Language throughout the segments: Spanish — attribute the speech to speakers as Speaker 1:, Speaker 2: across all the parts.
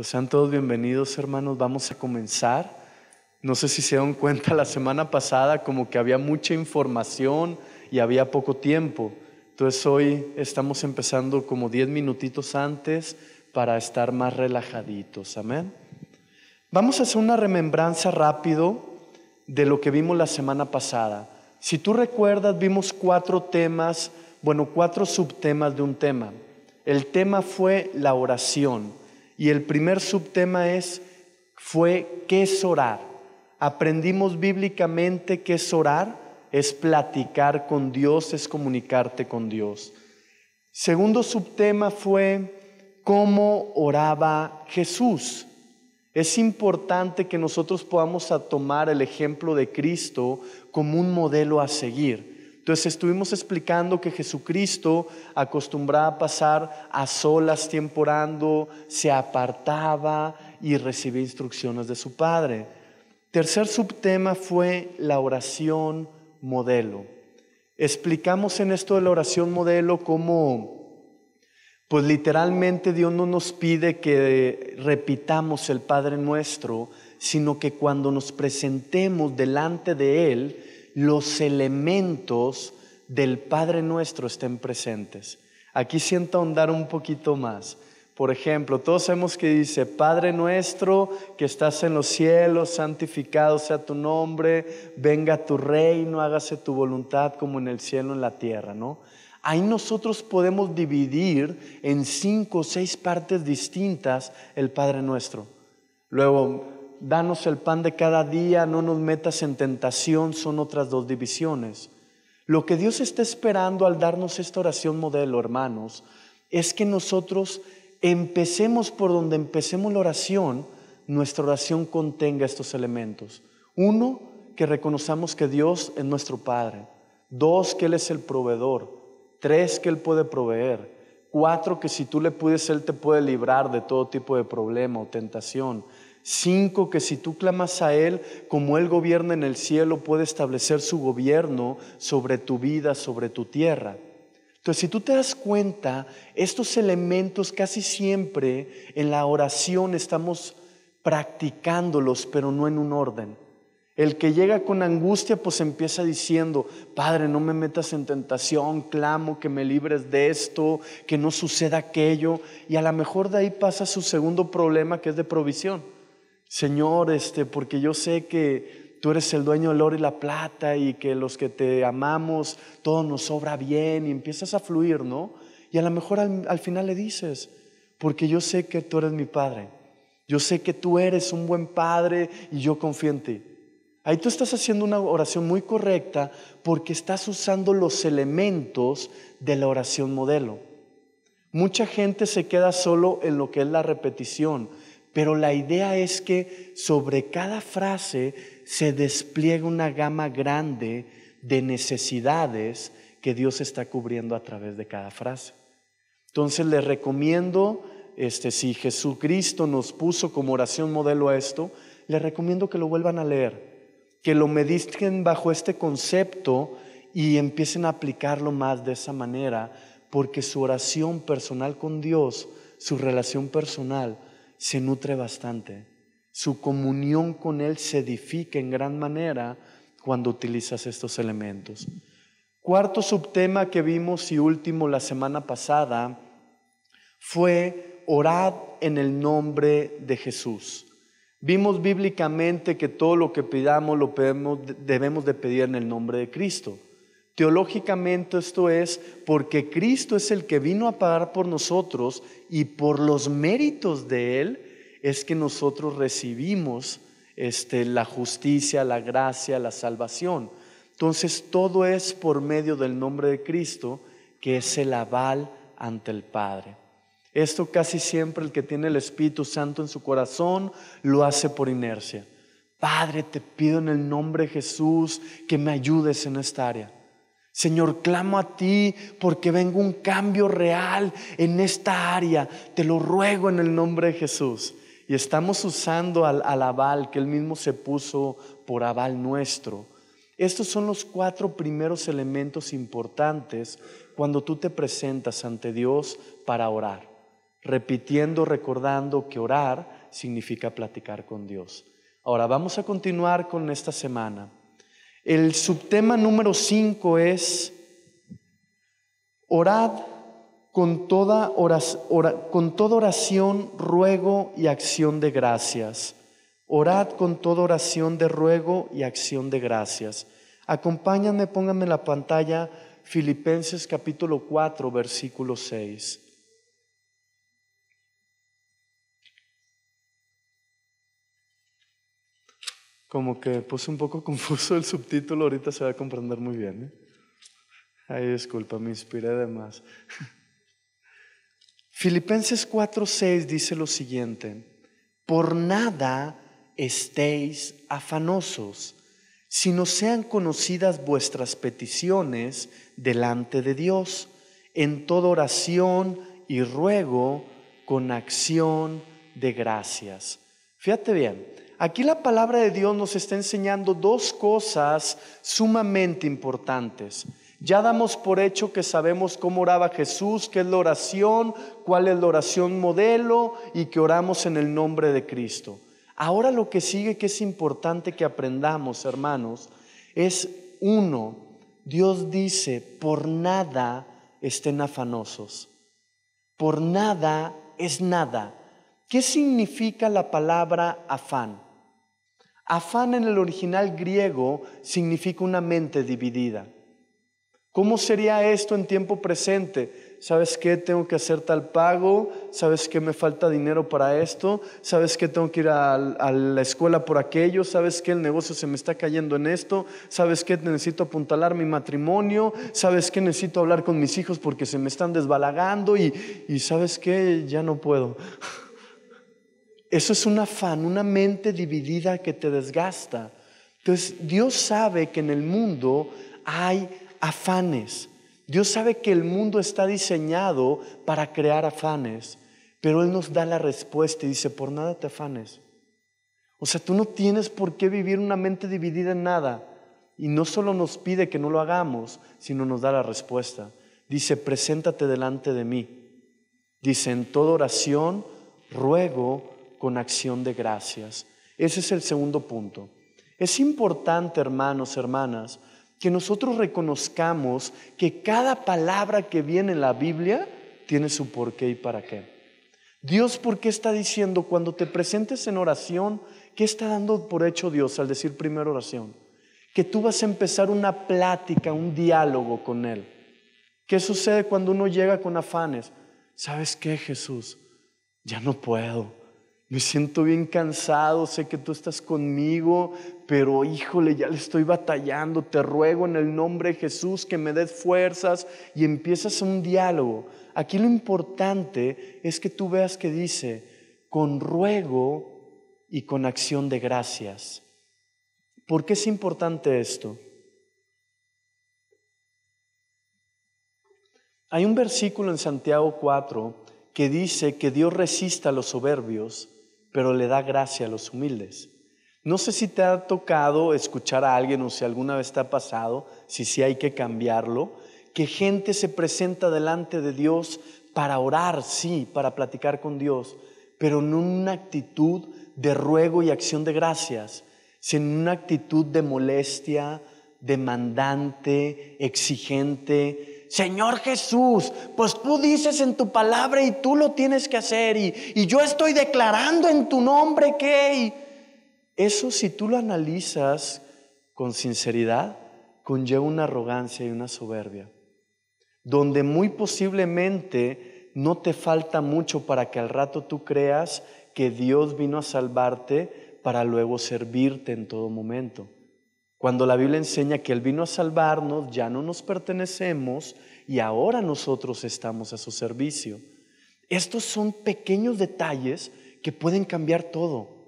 Speaker 1: Pues sean todos bienvenidos, hermanos. Vamos a comenzar. No sé si se dan cuenta, la semana pasada como que había mucha información y había poco tiempo. Entonces hoy estamos empezando como 10 minutitos antes para estar más relajaditos. Amén. Vamos a hacer una remembranza rápido de lo que vimos la semana pasada. Si tú recuerdas, vimos 4 subtemas de un tema. El tema fue la oración y el primer subtema fue ¿qué es orar? Aprendimos bíblicamente qué es orar, es platicar con Dios, es comunicarte con Dios. Segundo subtema fue cómo oraba Jesús. Es importante que nosotros podamos tomar el ejemplo de Cristo como un modelo a seguir. Entonces estuvimos explicando que Jesucristo acostumbraba a pasar a solas tiempo orando, se apartaba y recibía instrucciones de su Padre. Tercer subtema fue la oración modelo. Explicamos en esto de la oración modelo cómo pues literalmente Dios no nos pide que repitamos el Padre Nuestro, sino que cuando nos presentemos delante de Él, los elementos del Padre Nuestro estén presentes. Aquí siento ahondar un poquito más. Por ejemplo, todos sabemos que dice, Padre Nuestro que estás en los cielos, santificado sea tu nombre, venga tu reino, hágase tu voluntad como en el cielo, en la tierra, ¿no? Ahí nosotros podemos dividir en 5 o 6 partes distintas el Padre Nuestro. Luego, danos el pan de cada día, no nos metas en tentación, son otras 2 divisiones. Lo que Dios está esperando al darnos esta oración modelo, hermanos, es que nosotros empecemos por donde empecemos la oración, nuestra oración contenga estos elementos. 1, que reconozcamos que Dios es nuestro Padre. 2, que Él es el proveedor. 3, que Él puede proveer. 4, que si tú le pides, Él te puede librar de todo tipo de problema o tentación. 5, que si tú clamas a Él, como Él gobierna en el cielo, puede establecer su gobierno sobre tu vida, sobre tu tierra. Entonces, si tú te das cuenta, estos elementos casi siempre en la oración estamos practicándolos, pero no en un orden. El que llega con angustia pues empieza diciendo, Padre, no me metas en tentación, clamo que me libres de esto, que no suceda aquello. Y a lo mejor de ahí pasa su segundo problema, que es de provisión. Señor, porque yo sé que tú eres el dueño del oro y la plata y que los que te amamos, todo nos sobra bien, y empiezas a fluir, ¿no? Y a lo mejor al final le dices, porque yo sé que tú eres mi Padre. Yo sé que tú eres un buen Padre y yo confío en ti. Ahí tú estás haciendo una oración muy correcta porque estás usando los elementos de la oración modelo. Mucha gente se queda solo en lo que es la repetición, pero la idea es que sobre cada frase se despliega una gama grande de necesidades que Dios está cubriendo a través de cada frase. Entonces les recomiendo, si Jesucristo nos puso como oración modelo a esto, les recomiendo que lo vuelvan a leer, que lo mediten bajo este concepto y empiecen a aplicarlo más de esa manera, porque su oración personal con Dios, su relación personal, se nutre bastante. Su comunión con Él se edifica en gran manera cuando utilizas estos elementos. Cuarto subtema que vimos y último la semana pasada fue orad en el nombre de Jesús. Vimos bíblicamente que todo lo que pidamos debemos de pedir en el nombre de Cristo. Teológicamente esto es porque Cristo es el que vino a pagar por nosotros y por los méritos de Él es que nosotros recibimos la justicia, la gracia, la salvación. Entonces todo es por medio del nombre de Cristo, que es el aval ante el Padre. Esto casi siempre el que tiene el Espíritu Santo en su corazón lo hace por inercia. Padre, te pido en el nombre de Jesús que me ayudes en esta área. Señor, clamo a ti porque venga un cambio real en esta área. Te lo ruego en el nombre de Jesús. Y estamos usando al aval que Él mismo se puso por aval nuestro. Estos son los 4 primeros elementos importantes cuando tú te presentas ante Dios para orar. repitiendo, recordando que orar significa platicar con Dios. Ahora vamos a continuar con esta semana. El subtema número 5 es: orad con toda oración, ruego y acción de gracias. Orad con toda oración de ruego y acción de gracias. Acompáñame, pónganme en la pantalla Filipenses capítulo 4, versículo 6. Como que puse un poco confuso el subtítulo, ahorita se va a comprender muy bien, ¿eh? Ay, disculpa, me inspiré de más. Filipenses 4:6 dice lo siguiente: por nada estéis afanosos, sino sean conocidas vuestras peticiones delante de Dios, en toda oración y ruego con acción de gracias. Fíjate bien, aquí la palabra de Dios nos está enseñando dos cosas sumamente importantes. Ya damos por hecho que sabemos cómo oraba Jesús, qué es la oración, cuál es la oración modelo y que oramos en el nombre de Cristo. Ahora lo que sigue, que es importante que aprendamos, hermanos, es uno, Dios dice, por nada estén afanosos. Por nada es nada. ¿Qué significa la palabra afán? Afán en el original griego significa una mente dividida. ¿Cómo sería esto en tiempo presente? ¿Sabes qué? Tengo que hacer tal pago. ¿Sabes qué? Me falta dinero para esto. ¿Sabes qué? Tengo que ir a la escuela por aquello. ¿Sabes qué? El negocio se me está cayendo en esto. ¿Sabes qué? Necesito apuntalar mi matrimonio. ¿Sabes qué? Necesito hablar con mis hijos porque se me están desbalagando y ¿sabes qué? Ya no puedo. Eso es un afán, una mente dividida que te desgasta. Entonces, Dios sabe que en el mundo hay afanes. Dios sabe que el mundo está diseñado para crear afanes, pero Él nos da la respuesta y dice: por nada te afanes. O sea, tú no tienes por qué vivir una mente dividida en nada. Y no solo nos pide que no lo hagamos, sino nos da la respuesta. Dice: preséntate delante de mí. Dice: en toda oración, ruego con acción de gracias. Ese es el segundo punto. Es importante, hermanos, hermanas, que nosotros reconozcamos que cada palabra que viene en la Biblia tiene su porqué y para qué. Dios, ¿por qué está diciendo cuando te presentes en oración? ¿Qué está dando por hecho Dios al decir primero oración? Que tú vas a empezar una plática, un diálogo con Él. ¿Qué sucede cuando uno llega con afanes? ¿Sabes qué, Jesús? Ya no puedo. Me siento bien cansado, sé que tú estás conmigo, pero híjole, ya le estoy batallando. Te ruego en el nombre de Jesús que me des fuerzas, y empiezas un diálogo. Aquí lo importante es que tú veas que dice: con ruego y con acción de gracias. ¿Por qué es importante esto? Hay un versículo en Santiago 4 que dice que Dios resiste a los soberbios, pero le da gracia a los humildes. No sé si te ha tocado escuchar a alguien, o si alguna vez te ha pasado, si sí hay que cambiarlo, que gente se presenta delante de Dios para orar, sí, para platicar con Dios, pero no en una actitud de ruego y acción de gracias, sino en una actitud de molestia, demandante, exigente. Señor Jesús, pues tú dices en tu palabra y tú lo tienes que hacer, y yo estoy declarando en tu nombre que... Eso, si tú lo analizas con sinceridad, conlleva una arrogancia y una soberbia, donde muy posiblemente no te falta mucho para que al rato tú creas que Dios vino a salvarte para luego servirte en todo momento. Cuando la Biblia enseña que Él vino a salvarnos, ya no nos pertenecemos y ahora nosotros estamos a su servicio. Estos son pequeños detalles que pueden cambiar todo.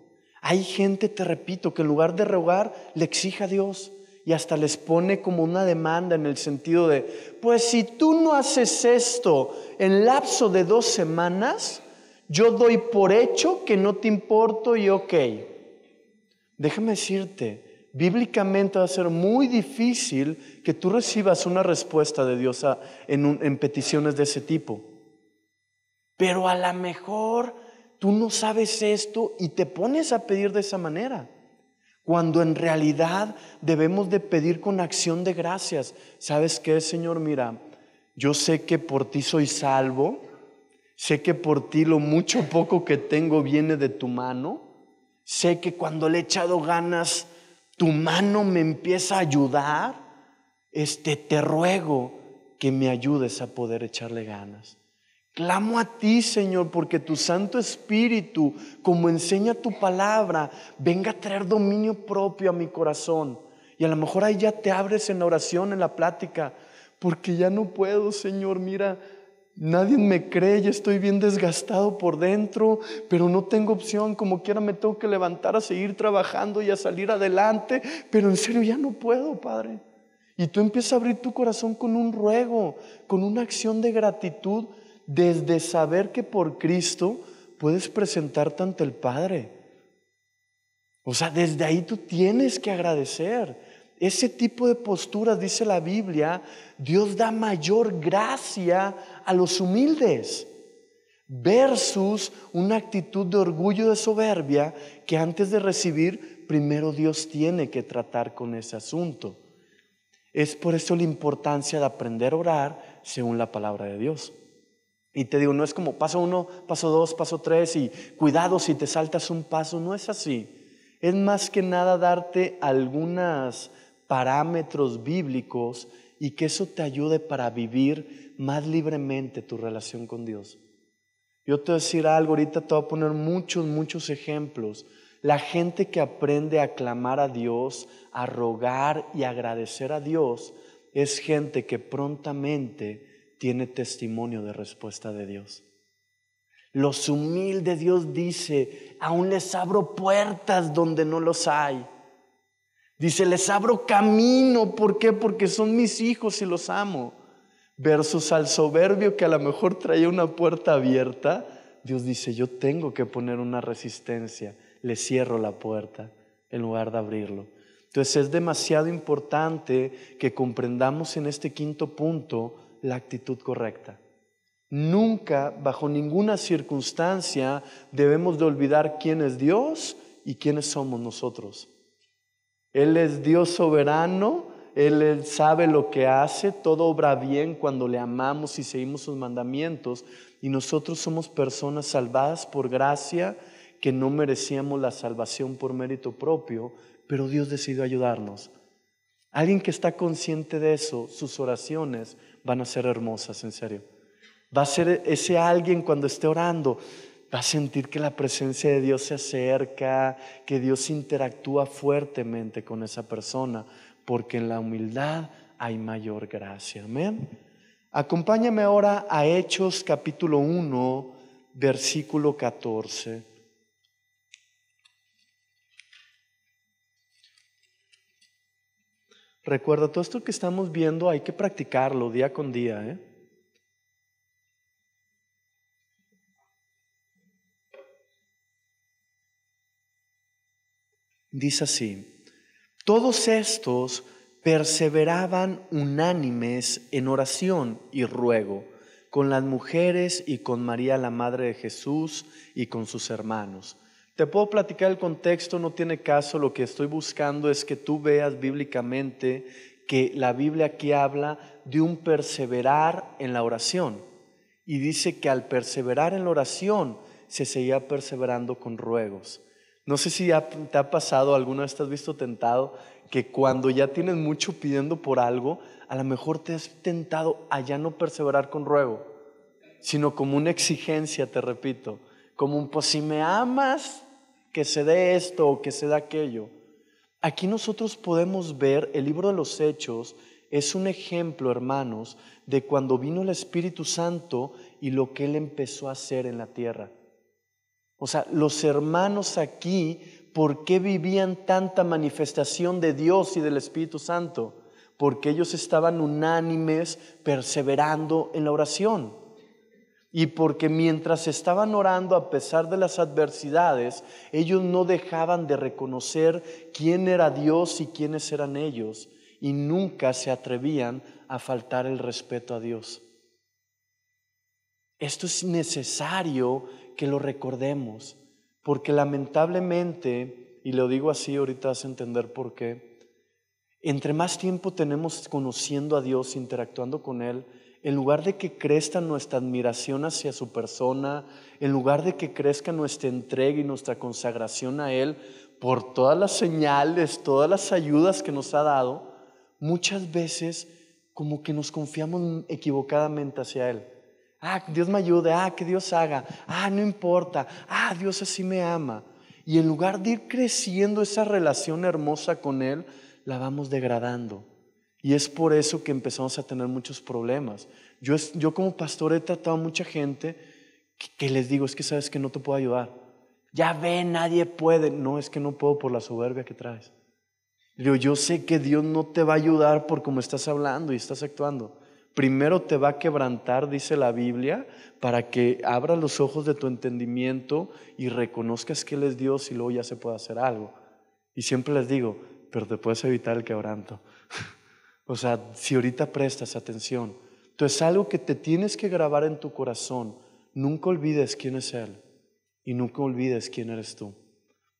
Speaker 1: Hay gente, te repito, que en lugar de rogar le exige a Dios y hasta les pone como una demanda, en el sentido de: pues si tú no haces esto en lapso de 2 semanas, yo doy por hecho que no te importo y ok. Déjame decirte, bíblicamente va a ser muy difícil que tú recibas una respuesta de Dios en peticiones de ese tipo. pero a lo mejor tú no sabes esto y te pones a pedir de esa manera, cuando en realidad debemos de pedir con acción de gracias. ¿Sabes qué, Señor? Mira, yo sé que por ti soy salvo, sé que por ti lo mucho o poco que tengo viene de tu mano, sé que cuando le he echado ganas, tu mano me empieza a ayudar. Te ruego que me ayudes a poder echarle ganas. Clamo a ti, Señor, porque tu Santo Espíritu, como enseña tu palabra, venga a traer dominio propio a mi corazón. Y a lo mejor ahí ya te abres en la oración, en la plática, porque ya no puedo, Señor. Mira, nadie me cree, ya estoy bien desgastado por dentro, pero no tengo opción. Como quiera me tengo que levantar a seguir trabajando y a salir adelante, pero en serio ya no puedo, Padre. Y tú empiezas a abrir tu corazón con un ruego, con una acción de gratitud, desde saber que por Cristo puedes presentarte ante el Padre. O sea, desde ahí tú tienes que agradecer. Ese tipo de posturas, dice la Biblia, Dios da mayor gracia a los humildes, versus una actitud de orgullo, de soberbia, que antes de recibir, primero Dios tiene que tratar con ese asunto. Es por eso la importancia de aprender a orar según la palabra de Dios. Y te digo, no es como paso 1, paso 2, paso 3 y cuidado si te saltas un paso. No es así. Es más que nada darte algunos parámetros bíblicos y que eso te ayude para vivir más libremente tu relación con Dios. Yo te voy a decir algo, ahorita te voy a poner muchos ejemplos. La gente que aprende a clamar a Dios, a rogar y agradecer a Dios, es gente que prontamente tiene testimonio de respuesta de Dios. Los humildes, Dios dice, aún les abro puertas donde no los hay. Dice, les abro camino. ¿Por qué? Porque son mis hijos y los amo. Versus al soberbio que a lo mejor traía una puerta abierta, Dios dice, yo tengo que poner una resistencia. Le cierro la puerta en lugar de abrirlo. Entonces es demasiado importante que comprendamos en este quinto punto la actitud correcta. Nunca, bajo ninguna circunstancia, debemos de olvidar quién es Dios y quiénes somos nosotros. Él es Dios soberano, Él sabe lo que hace, todo obra bien cuando le amamos y seguimos sus mandamientos, y nosotros somos personas salvadas por gracia, que no merecíamos la salvación por mérito propio, pero Dios decidió ayudarnos. Alguien que está consciente de eso, sus oraciones van a ser hermosas, en serio. Va a ser ese alguien cuando esté orando, va a sentir que la presencia de Dios se acerca, que Dios interactúa fuertemente con esa persona, porque en la humildad hay mayor gracia. Amén. Acompáñame ahora a Hechos capítulo 1, versículo 14. Recuerda, todo esto que estamos viendo hay que practicarlo día con día, ¿eh? Dice así: todos estos perseveraban unánimes en oración y ruego con las mujeres y con María la madre de Jesús y con sus hermanos. Te puedo platicar el contexto, no tiene caso. Lo que estoy buscando es que tú veas bíblicamente que la Biblia aquí habla de un perseverar en la oración, y dice que al perseverar en la oración se seguía perseverando con ruegos. No sé si ya te ha pasado, alguna vez te has visto tentado, que cuando ya tienes mucho pidiendo por algo, a lo mejor te has tentado a ya no perseverar con ruego, sino como una exigencia, te repito, como un, pues si me amas, que se dé esto o que se dé aquello. Aquí nosotros podemos ver, el libro de los Hechos es un ejemplo, hermanos, de cuando vino el Espíritu Santo y lo que Él empezó a hacer en la tierra. O sea, los hermanos aquí, ¿por qué vivían tanta manifestación de Dios y del Espíritu Santo? Porque ellos estaban unánimes, perseverando en la oración. Y porque mientras estaban orando, a pesar de las adversidades, ellos no dejaban de reconocer quién era Dios y quiénes eran ellos, y nunca se atrevían a faltar el respeto a Dios. Esto es necesario que lo recordemos, porque lamentablemente, y lo digo así, ahorita vas a entender por qué, entre más tiempo tenemos conociendo a Dios, interactuando con Él, en lugar de que crezca nuestra admiración hacia su persona, en lugar de que crezca nuestra entrega y nuestra consagración a Él, por todas las señales, todas las ayudas que nos ha dado, muchas veces como que nos confiamos equivocadamente hacia Él. Dios me ayude, que Dios haga, no importa, Dios así me ama. Y en lugar de ir creciendo esa relación hermosa con Él, la vamos degradando. Y es por eso que empezamos a tener muchos problemas. Yo como pastor he tratado a mucha gente que les digo, es que sabes que no te puedo ayudar. Ya ve, nadie puede. No, es que no puedo por la soberbia que traes. Yo sé que Dios no te va a ayudar por cómo estás hablando y estás actuando. Primero te va a quebrantar, dice la Biblia, para que abra los ojos de tu entendimiento y reconozcas que Él es Dios y luego ya se puede hacer algo. Y siempre les digo, pero te puedes evitar el quebranto. O sea, si ahorita prestas atención. Entonces es algo que te tienes que grabar en tu corazón. Nunca olvides quién es Él y nunca olvides quién eres tú.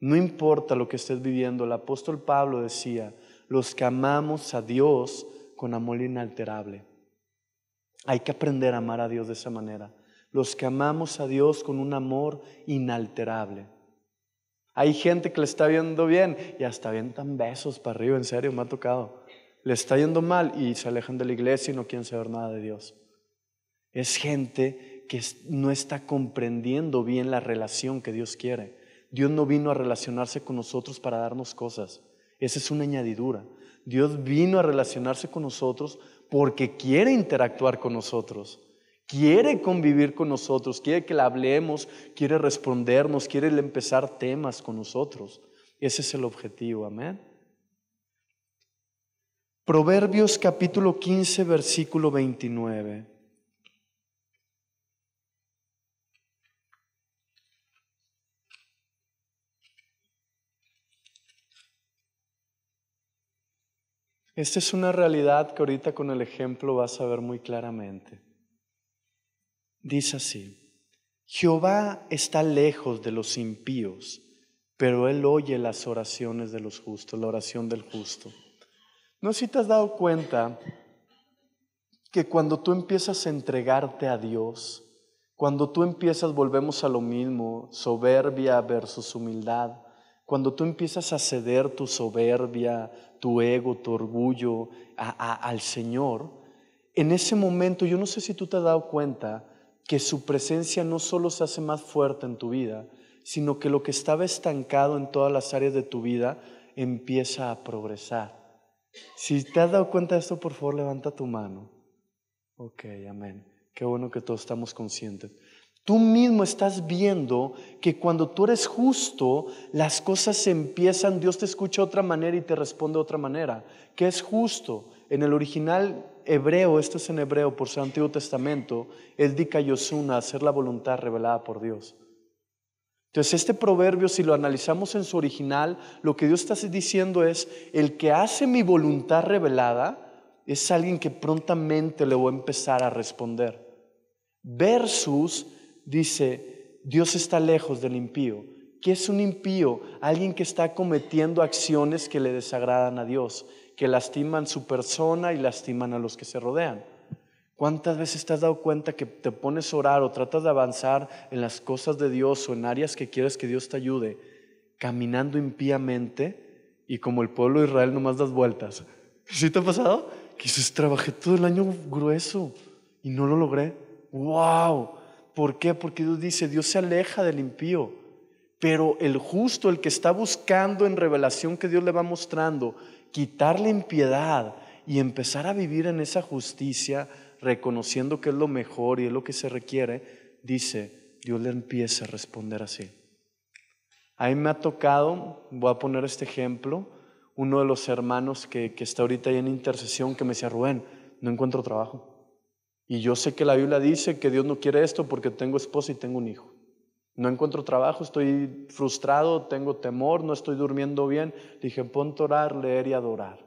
Speaker 1: No importa lo que estés viviendo, el apóstol Pablo decía, los que amamos a Dios con amor inalterable. Hay que aprender a amar a Dios de esa manera. Los que amamos a Dios con un amor inalterable. Hay gente que le está viendo bien y hasta avientan besos para arriba, en serio, me ha tocado. Le está yendo mal y se alejan de la iglesia y no quieren saber nada de Dios. Es gente que no está comprendiendo bien la relación que Dios quiere. Dios no vino a relacionarse con nosotros para darnos cosas. Esa es una añadidura. Dios vino a relacionarse con nosotros porque quiere interactuar con nosotros. Quiere convivir con nosotros, quiere que le hablemos, quiere respondernos, quiere empezar temas con nosotros. Ese es el objetivo, amén. Proverbios capítulo 15, versículo 29. Esta es una realidad que ahorita con el ejemplo vas a ver muy claramente. Dice así, Jehová está lejos de los impíos, pero Él oye las oraciones de los justos, la oración del justo. ¿No sé si te has dado cuenta que cuando tú empiezas a entregarte a Dios, cuando tú empiezas, volvemos a lo mismo, soberbia versus humildad, cuando tú empiezas a ceder tu soberbia, tu ego, tu orgullo al Señor, en ese momento, yo no sé si tú te has dado cuenta que su presencia no solo se hace más fuerte en tu vida, sino que lo que estaba estancado en todas las áreas de tu vida empieza a progresar. Si te has dado cuenta de esto, por favor, levanta tu mano. Ok, amén. Qué bueno que todos estamos conscientes. Tú mismo estás viendo que cuando tú eres justo, las cosas empiezan, Dios te escucha de otra manera y te responde de otra manera. ¿Qué es justo? En el original hebreo, esto es en hebreo por ser Antiguo Testamento, es dikaiosuna, hacer la voluntad revelada por Dios. Entonces este proverbio, si lo analizamos en su original, lo que Dios está diciendo es, el que hace mi voluntad revelada es alguien que prontamente le voy a empezar a responder. Versus, dice, Dios está lejos del impío. ¿Qué es un impío? Alguien que está cometiendo acciones que le desagradan a Dios, que lastiman su persona y lastiman a los que se rodean. ¿Cuántas veces te has dado cuenta que te pones a orar o tratas de avanzar en las cosas de Dios o en áreas que quieres que Dios te ayude, caminando impíamente y como el pueblo de Israel nomás das vueltas? ¿Sí te ha pasado? Que dices, trabajé todo el año grueso y no lo logré. ¡Wow! ¿Por qué? Porque Dios dice, Dios se aleja del impío, pero el justo, el que está buscando en revelación que Dios le va mostrando, quitar la impiedad y empezar a vivir en esa justicia, reconociendo que es lo mejor y es lo que se requiere, dice, Dios le empieza a responder así. A mí me ha tocado, voy a poner este ejemplo, uno de los hermanos que está ahorita ahí en intercesión, que me decía, Rubén, no encuentro trabajo. Y yo sé que la Biblia dice que Dios no quiere esto porque tengo esposa y tengo un hijo. No encuentro trabajo, estoy frustrado, tengo temor, no estoy durmiendo bien. Dije, ponte a orar, leer y adorar.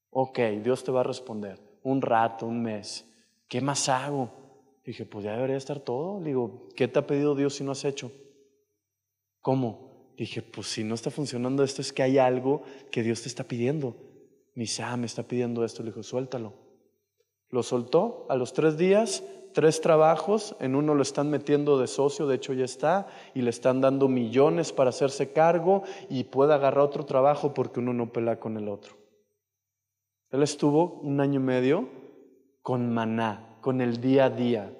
Speaker 1: Ok, Dios te va a responder. Un rato, un mes. ¿Qué más hago? Dije, pues ya debería estar todo. Le digo, ¿qué te ha pedido Dios si no has hecho? ¿Cómo? Dije, pues si no está funcionando esto es que hay algo que Dios te está pidiendo. Me dice, me está pidiendo esto. Le dijo, suéltalo. Lo soltó. A los 3 días, 3 trabajos. En uno lo están metiendo de socio, de hecho ya está, y le están dando millones para hacerse cargo y puede agarrar otro trabajo porque uno no pelea con el otro. Él estuvo 1 año y medio con maná, con el día a día.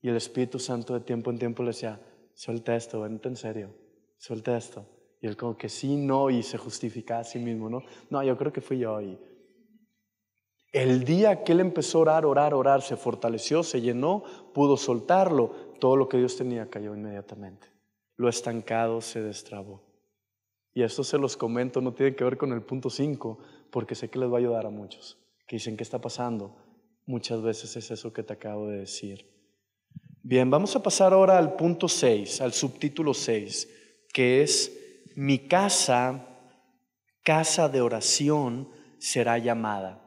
Speaker 1: Y el Espíritu Santo de tiempo en tiempo le decía, suelta esto, vente en serio, suelta esto. Y él como que sí, no, y se justifica a sí mismo, ¿no? No, yo creo que fui yo. Y el día que él empezó a orar, se fortaleció, se llenó, pudo soltarlo. Todo lo que Dios tenía cayó inmediatamente. Lo estancado se destrabó. Y esto se los comento, no tiene que ver con el punto 5, porque sé que les va a ayudar a muchos que dicen, ¿qué está pasando? Muchas veces es eso que te acabo de decir. Bien, vamos a pasar ahora al punto 6, al subtítulo 6, que es mi casa, casa de oración, será llamada.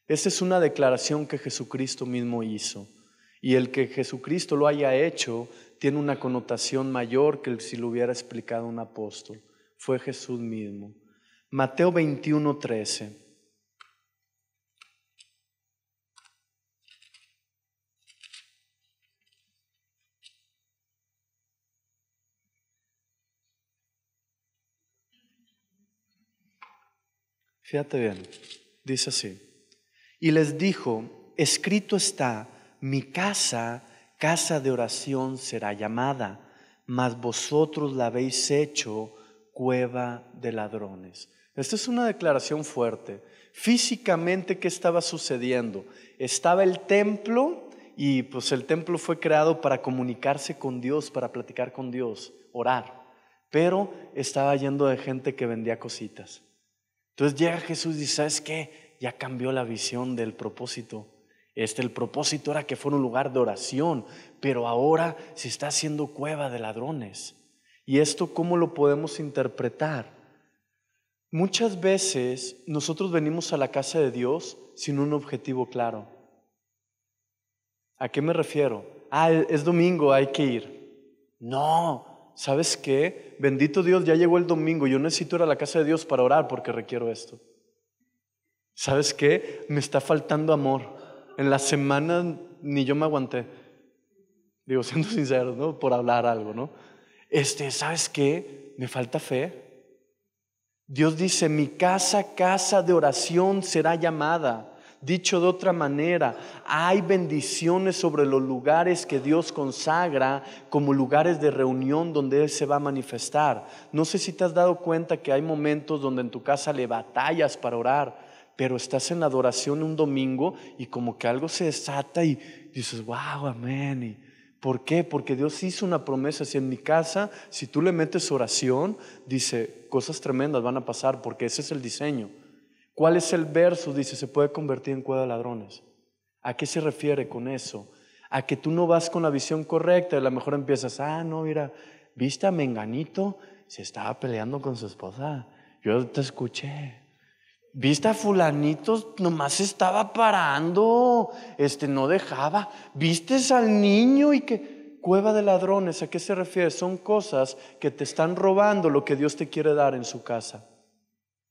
Speaker 1: Esta es una declaración que Jesucristo mismo hizo. Y el que Jesucristo lo haya hecho tiene una connotación mayor que si lo hubiera explicado un apóstol. Fue Jesús mismo. Mateo 21:13. Fíjate bien, dice así. Y les dijo, escrito está, mi casa, casa de oración será llamada, mas vosotros la habéis hecho cueva de ladrones. Esta es una declaración fuerte. Físicamente, ¿qué estaba sucediendo? Estaba el templo y pues el templo fue creado para comunicarse con Dios, para platicar con Dios, orar. Pero estaba yendo de gente que vendía cositas. Entonces llega Jesús y dice, ¿sabes qué? Ya cambió la visión del propósito. El propósito era que fuera un lugar de oración, pero ahora se está haciendo cueva de ladrones. ¿Y esto cómo lo podemos interpretar? Muchas veces nosotros venimos a la casa de Dios sin un objetivo claro. ¿A qué me refiero? Es domingo, hay que ir. No, ¿sabes qué? Bendito Dios, ya llegó el domingo. Yo necesito ir a la casa de Dios para orar porque requiero esto. ¿Sabes qué? Me está faltando amor. En la semana ni yo me aguanté. Digo, siendo sincero, ¿no? Por hablar algo, ¿no? ¿Sabes qué? Me falta fe. Dios dice, mi casa, casa de oración será llamada. Dicho de otra manera, hay bendiciones sobre los lugares que Dios consagra como lugares de reunión donde Él se va a manifestar. No sé si te has dado cuenta que hay momentos donde en tu casa le batallas para orar, pero estás en la adoración un domingo y como que algo se desata y dices, wow, amén. ¿Por qué? Porque Dios hizo una promesa. Si en mi casa, si tú le metes oración, dice, cosas tremendas van a pasar porque ese es el diseño. ¿Cuál es el verso? Dice, se puede convertir en cueva de ladrones. ¿A qué se refiere con eso? A que tú no vas con la visión correcta y a lo mejor empiezas, no, mira, ¿viste a Menganito? Se estaba peleando con su esposa. Yo te escuché. ¿Viste a fulanito? Nomás estaba parando, no dejaba. ¿Viste al niño? Y que cueva de ladrones, ¿a qué se refiere? Son cosas que te están robando lo que Dios te quiere dar en su casa.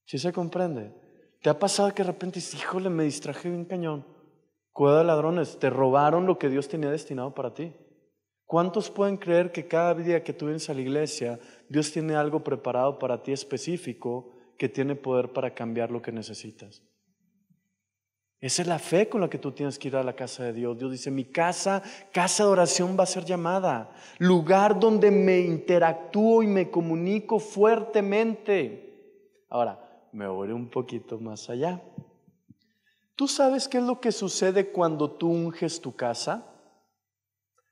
Speaker 1: ¿Sí se comprende? ¿Te ha pasado que de repente dices, híjole, me distraje bien cañón? Cueva de ladrones, te robaron lo que Dios tenía destinado para ti. ¿Cuántos pueden creer que cada día que tú vienes a la iglesia, Dios tiene algo preparado para ti específico que tiene poder para cambiar lo que necesitas? Esa es la fe con la que tú tienes que ir a la casa de Dios. Dios dice, mi casa, casa de oración va a ser llamada, lugar donde me interactúo y me comunico fuertemente. Ahora, me voy un poquito más allá. ¿Tú sabes qué es lo que sucede cuando tú unges tu casa?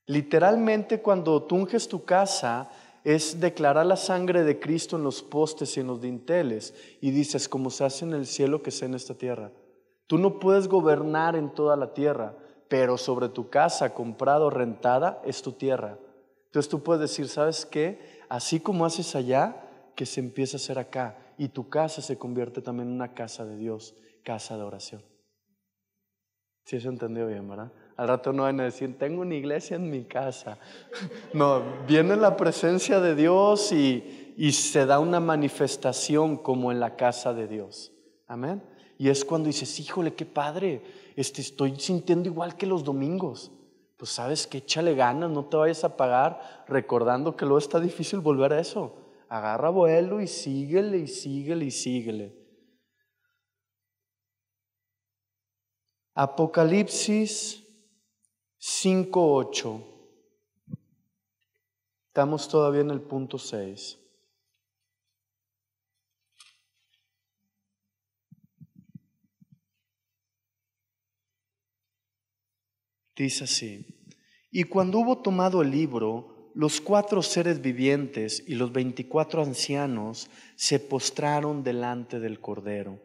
Speaker 1: Literalmente cuando tú unges tu casa es declarar la sangre de Cristo en los postes y en los dinteles y dices, como se hace en el cielo, que sea en esta tierra. Tú no puedes gobernar en toda la tierra, pero sobre tu casa comprada o rentada es tu tierra. Entonces tú puedes decir, ¿sabes qué? Así como haces allá, que se empieza a hacer acá y tu casa se convierte también en una casa de Dios, casa de oración. ¿Sí se entendió bien, verdad? Al rato no van a decir, tengo una iglesia en mi casa. No, viene la presencia de Dios y se da una manifestación como en la casa de Dios. Amén. Y es cuando dices, híjole, qué padre, estoy sintiendo igual que los domingos. Pues sabes que échale ganas, no te vayas a apagar recordando que luego está difícil volver a eso. Agarra vuelo y síguele y síguele y síguele. Apocalipsis 5:8. Estamos todavía en el punto 6. Dice así: y cuando hubo tomado el libro, los 4 seres vivientes y los 24 ancianos se postraron delante del Cordero.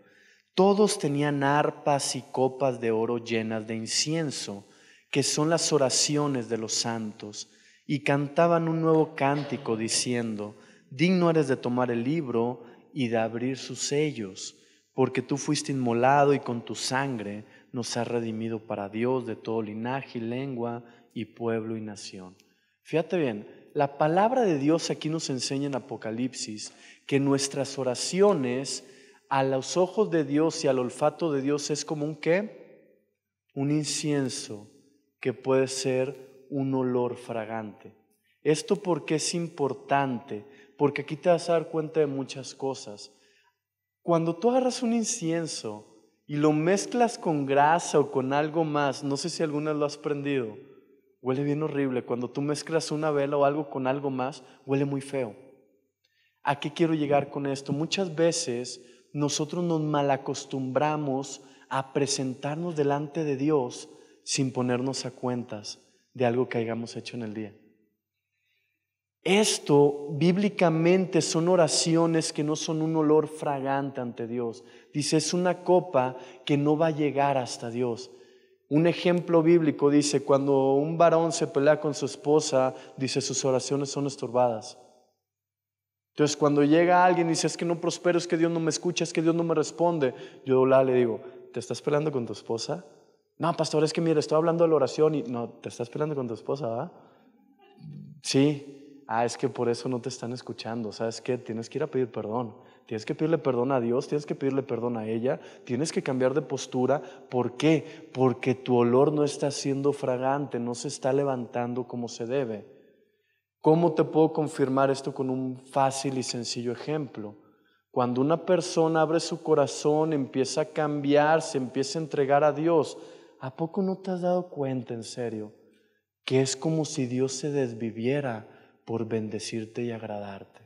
Speaker 1: Todos tenían arpas y copas de oro llenas de incienso, que son las oraciones de los santos, y cantaban un nuevo cántico diciendo: digno eres de tomar el libro y de abrir sus sellos, porque tú fuiste inmolado y con tu sangre nos has redimido para Dios de todo linaje y lengua y pueblo y nación. Fíjate bien, la palabra de Dios aquí nos enseña en Apocalipsis que nuestras oraciones a los ojos de Dios y al olfato de Dios es como un ¿qué? Un incienso que puede ser un olor fragante. ¿Esto por qué es importante? Porque aquí te vas a dar cuenta de muchas cosas. Cuando tú agarras un incienso y lo mezclas con grasa o con algo más, no sé si alguna vez lo has prendido, huele bien horrible. Cuando tú mezclas una vela o algo con algo más, huele muy feo. ¿A qué quiero llegar con esto? Muchas veces nosotros nos malacostumbramos a presentarnos delante de Dios sin ponernos a cuentas de algo que hayamos hecho en el día. Esto bíblicamente son oraciones que no son un olor fragante ante Dios. Dice, es una copa que no va a llegar hasta Dios. Un ejemplo bíblico dice, cuando un varón se pelea con su esposa, dice, sus oraciones son estorbadas. Entonces cuando llega alguien y dice, es que no prospero, es que Dios no me escucha, es que Dios no me responde, yo le digo, ¿te estás peleando con tu esposa? No, pastor, es que mira, estoy hablando de la oración y no, ¿te estás peleando con tu esposa, va? Sí. Es que por eso no te están escuchando. ¿Sabes qué? Tienes que ir a pedir perdón. Tienes que pedirle perdón a Dios, tienes que pedirle perdón a ella, tienes que cambiar de postura. ¿Por qué? Porque tu olor no está siendo fragante, no se está levantando como se debe. ¿Cómo te puedo confirmar esto con un fácil y sencillo ejemplo? Cuando una persona abre su corazón, empieza a cambiar, se empieza a entregar a Dios, ¿a poco no te has dado cuenta, en serio, que es como si Dios se desviviera por bendecirte y agradarte?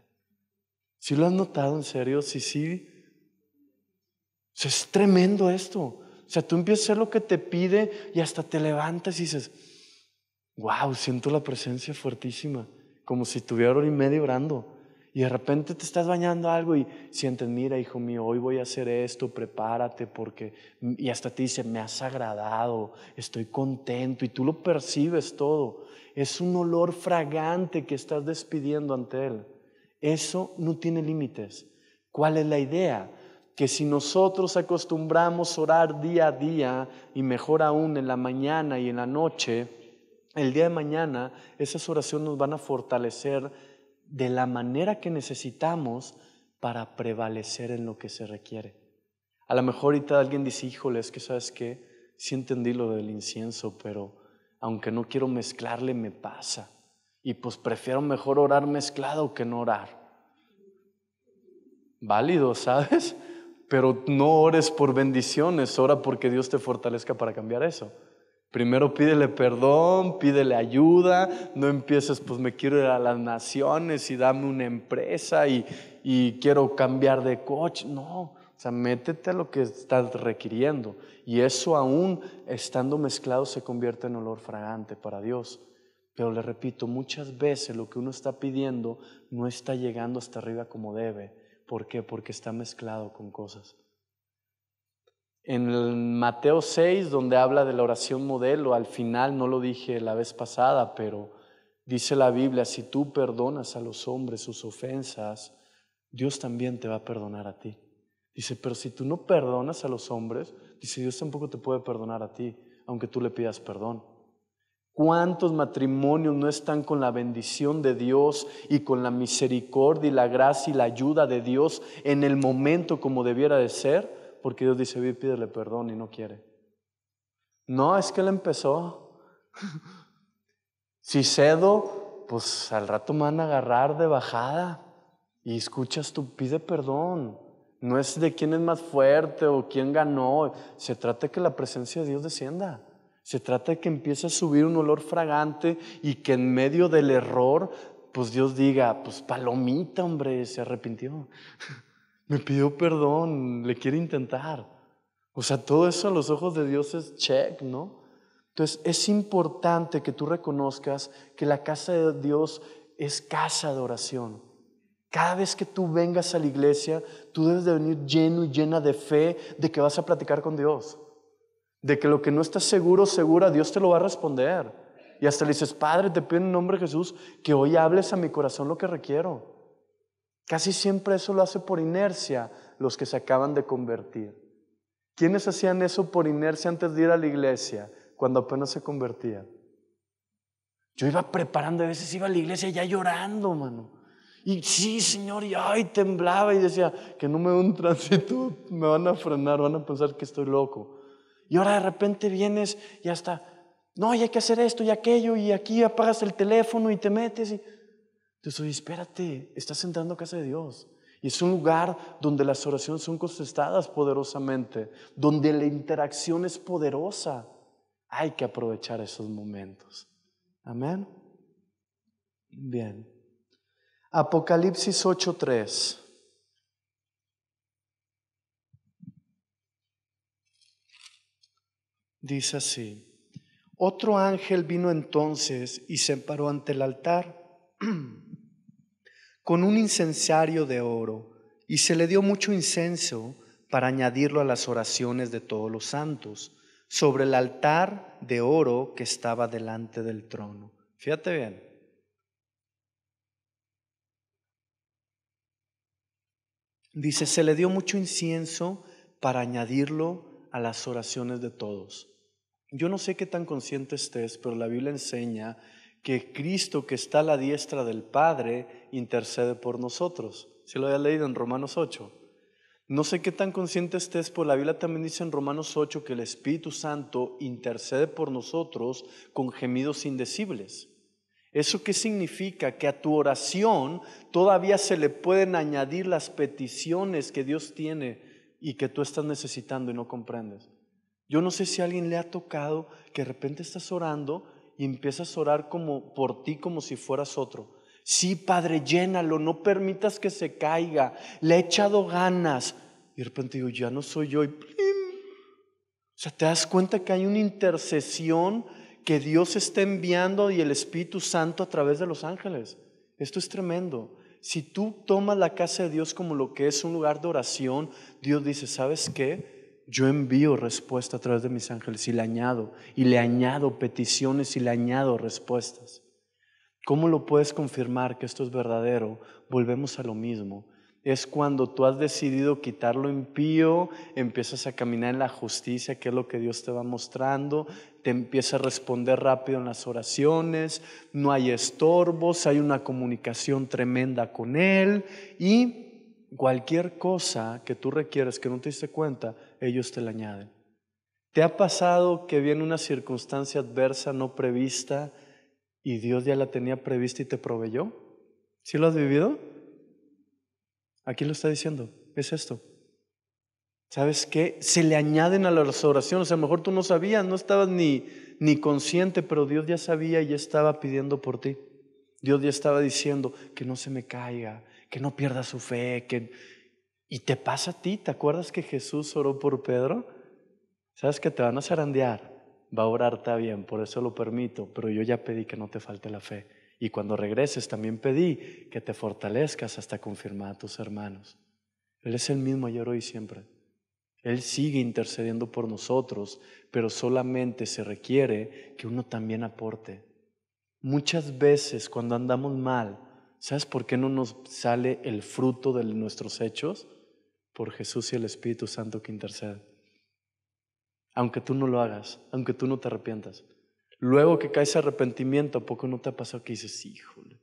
Speaker 1: ¿Sí lo has notado, en serio? Sí. O sea, es tremendo esto. O sea, tú empiezas a hacer lo que te pide y hasta te levantas y dices, wow, siento la presencia fuertísima, como si estuviera hora y media orando. Y de repente te estás bañando algo y sientes, mira, hijo mío, hoy voy a hacer esto, prepárate porque... Y hasta te dice, me has agradado, estoy contento, y tú lo percibes todo. Es un olor fragante que estás despidiendo ante Él. Eso no tiene límites. ¿Cuál es la idea? Que si nosotros acostumbramos a orar día a día, y mejor aún en la mañana y en la noche, el día de mañana esas oraciones nos van a fortalecer de la manera que necesitamos para prevalecer en lo que se requiere. A lo mejor ahorita alguien dice, híjole, es que ¿sabes qué? Sí entendí lo del incienso, pero aunque no quiero mezclarle, me pasa. Y pues prefiero mejor orar mezclado que no orar. Válido, ¿sabes? Pero no ores por bendiciones, ora porque Dios te fortalezca para cambiar eso. Primero pídele perdón, pídele ayuda, no empieces, pues me quiero ir a las naciones y dame una empresa y quiero cambiar de coche. No, o sea, métete a lo que estás requiriendo. Y eso aún estando mezclado se convierte en olor fragante para Dios. Pero le repito, muchas veces lo que uno está pidiendo no está llegando hasta arriba como debe. ¿Por qué? Porque está mezclado con cosas. En el Mateo 6, donde habla de la oración modelo, al final, no lo dije la vez pasada, pero dice la Biblia, si tú perdonas a los hombres sus ofensas, Dios también te va a perdonar a ti. Dice, pero si tú no perdonas a los hombres, dice, Dios tampoco te puede perdonar a ti, aunque tú le pidas perdón. ¿Cuántos matrimonios no están con la bendición de Dios y con la misericordia y la gracia y la ayuda de Dios en el momento como debiera de ser? Porque Dios dice, ve, pídele perdón y no quiere. No, es que él empezó. Si cedo, pues al rato me van a agarrar de bajada. Y escuchas tú, pide perdón. No es de quién es más fuerte o quién ganó. Se trata de que la presencia de Dios descienda. Se trata de que empiece a subir un olor fragante y que en medio del error, pues Dios diga, pues palomita, hombre, se arrepintió. Me pidió perdón, le quiere intentar. O sea, todo eso a los ojos de Dios es check, ¿no? Entonces es importante que tú reconozcas que la casa de Dios es casa de oración. Cada vez que tú vengas a la iglesia, tú debes de venir lleno y llena de fe de que vas a platicar con Dios. De que lo que no estás seguro, segura, Dios te lo va a responder. Y hasta le dices, Padre, te pido en el nombre de Jesús que hoy hables a mi corazón lo que requiero. Casi siempre eso lo hace por inercia los que se acaban de convertir. ¿Quiénes hacían eso por inercia antes de ir a la iglesia, cuando apenas se convertían? Yo iba preparando, a veces iba a la iglesia ya llorando, mano. Y sí, Señor, y ay, temblaba y decía, que no me dé un tránsito, me van a frenar, van a pensar que estoy loco. Y ahora de repente vienes y hasta, no, y hay que hacer esto y aquello, y aquí apagas el teléfono y te metes. Entonces, oye, espérate, estás entrando a casa de Dios. Y es un lugar donde las oraciones son contestadas poderosamente, donde la interacción es poderosa. Hay que aprovechar esos momentos. Amén. Bien. Apocalipsis 8:3. Dice así: otro ángel vino entonces y se paró ante el altar con un incensario de oro, y se le dio mucho incienso para añadirlo a las oraciones de todos los santos, sobre el altar de oro que estaba delante del trono. Fíjate bien. Dice, se le dio mucho incienso para añadirlo a las oraciones de todos. Yo no sé qué tan consciente estés, pero la Biblia enseña que Cristo, que está a la diestra del Padre, intercede por nosotros. ¿Sí lo había leído en Romanos 8? No sé qué tan consciente estés, pero la Biblia también dice en Romanos 8 que el Espíritu Santo intercede por nosotros con gemidos indecibles. ¿Eso qué significa? Que a tu oración todavía se le pueden añadir las peticiones que Dios tiene y que tú estás necesitando y no comprendes. Yo no sé si a alguien le ha tocado que de repente estás orando y empiezas a orar como por ti, como si fueras otro. Sí, Padre, llénalo, no permitas que se caiga, le he echado ganas. Y de repente digo, ya no soy yo. Y ¡plim! O sea, te das cuenta que hay una intercesión que Dios está enviando y el Espíritu Santo a través de los ángeles. Esto es tremendo. Si tú tomas la casa de Dios como lo que es un lugar de oración, Dios dice, ¿sabes qué? Yo envío respuesta a través de mis ángeles y le añado peticiones y le añado respuestas. ¿Cómo lo puedes confirmar que esto es verdadero? Volvemos a lo mismo. Es cuando tú has decidido quitar lo impío, empiezas a caminar en la justicia, que es lo que Dios te va mostrando, te empieza a responder rápido en las oraciones, no hay estorbos, hay una comunicación tremenda con Él y cualquier cosa que tú requieres que no te diste cuenta, ellos te la añaden. ¿Te ha pasado que viene una circunstancia adversa no prevista y Dios ya la tenía prevista y te proveyó? ¿Sí lo has vivido? Aquí lo está diciendo, es esto. ¿Sabes qué? Se le añaden a las oraciones. A lo mejor tú no sabías, no estabas ni consciente, pero Dios ya sabía y ya estaba pidiendo por ti. Dios ya estaba diciendo que no se me caiga, que no pierda su fe. Y te pasa a ti. ¿Te acuerdas que Jesús oró por Pedro? ¿Sabes que te van a zarandear? Va a orar, está bien, por eso lo permito, pero yo ya pedí que no te falte la fe. Y cuando regreses también pedí que te fortalezcas hasta confirmar a tus hermanos. Él es el mismo ayer, hoy y siempre. Él sigue intercediendo por nosotros, pero solamente se requiere que uno también aporte. Muchas veces cuando andamos mal, ¿sabes por qué no nos sale el fruto de nuestros hechos? Por Jesús y el Espíritu Santo que intercede. Aunque tú no lo hagas, aunque tú no te arrepientas. Luego que caes arrepentimiento, ¿a poco no te ha pasado que dices, híjole,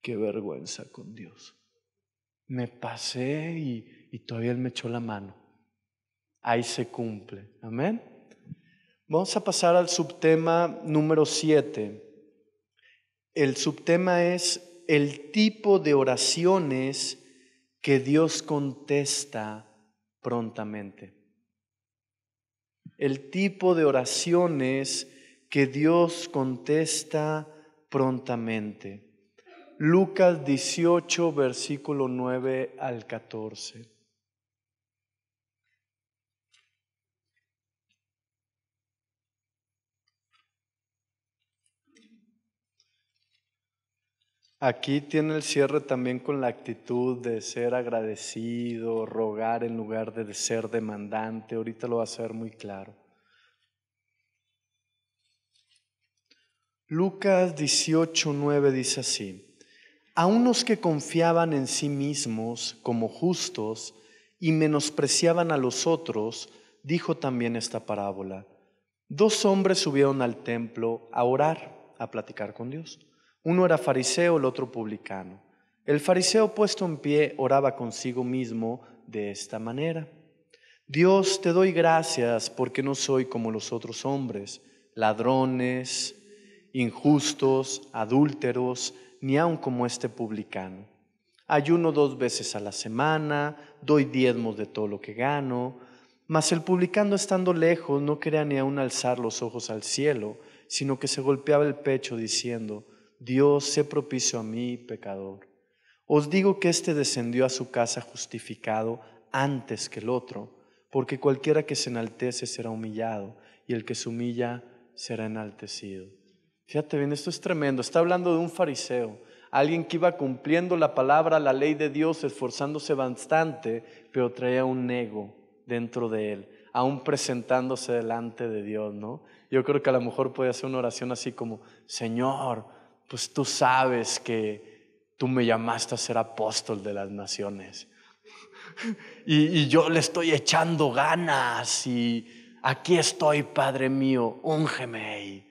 Speaker 1: qué vergüenza con Dios? Me pasé y todavía Él me echó la mano. Ahí se cumple. Amén. Vamos a pasar al subtema número 7. El subtema es el tipo de oraciones que Dios contesta prontamente. El tipo de oraciones que Dios contesta prontamente. Lucas 18, versículo 9 al 14. Aquí tiene el cierre también con la actitud de ser agradecido, rogar en lugar de ser demandante. Ahorita lo va a hacer muy claro. Lucas 18, 9 dice así: a unos que confiaban en sí mismos como justos y menospreciaban a los otros, dijo también esta parábola. Dos hombres subieron al templo a orar, a platicar con Dios. Uno era fariseo, el otro publicano. El fariseo, puesto en pie, oraba consigo mismo de esta manera: Dios, te doy gracias porque no soy como los otros hombres, ladrones, injustos, adúlteros, ni aun como este publicano. Ayuno 2 veces a la semana, doy diezmos de todo lo que gano. Mas el publicano, estando lejos, no quería ni aun alzar los ojos al cielo, sino que se golpeaba el pecho diciendo: Dios, sé propicio a mí, pecador. Os digo que éste descendió a su casa justificado antes que el otro, porque cualquiera que se enaltece será humillado, y el que se humilla será enaltecido. Fíjate bien, esto es tremendo. Está hablando de un fariseo, alguien que iba cumpliendo la palabra, la ley de Dios, esforzándose bastante, pero traía un ego dentro de él, aún presentándose delante de Dios, ¿no? Yo creo que a lo mejor puede hacer una oración así como: Señor, pues tú sabes que tú me llamaste a ser apóstol de las naciones. Y yo le estoy echando ganas y aquí estoy, Padre mío, úngeme.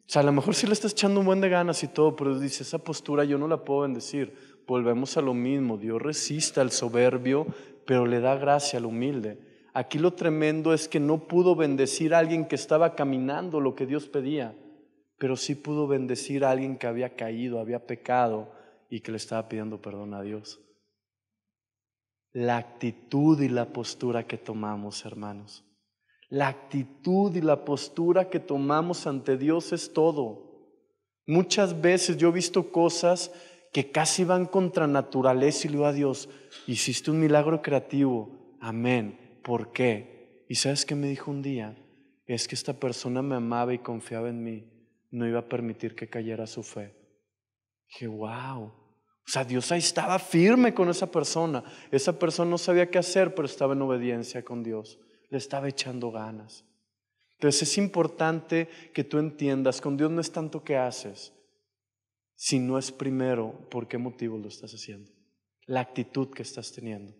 Speaker 1: O sea, a lo mejor sí le estás echando un buen de ganas y todo, pero dice, esa postura yo no la puedo bendecir. Volvemos a lo mismo, Dios resiste al soberbio, pero le da gracia al humilde. Aquí lo tremendo es que no pudo bendecir a alguien que estaba caminando lo que Dios pedía, pero sí pudo bendecir a alguien que había caído, había pecado y que le estaba pidiendo perdón a Dios. La actitud y la postura que tomamos, hermanos. La actitud y la postura que tomamos ante Dios es todo. Muchas veces yo he visto cosas que casi van contra naturaleza y le digo a Dios, hiciste un milagro creativo, amén. ¿Por qué? ¿Y sabes qué me dijo un día? Es que esta persona me amaba y confiaba en mí, no iba a permitir que cayera su fe. Dije, wow. O sea, Dios ahí estaba firme con esa persona. Esa persona no sabía qué hacer, pero estaba en obediencia con Dios. Le estaba echando ganas. Entonces es importante que tú entiendas, con Dios no es tanto qué haces, sino es primero por qué motivo lo estás haciendo. La actitud que estás teniendo.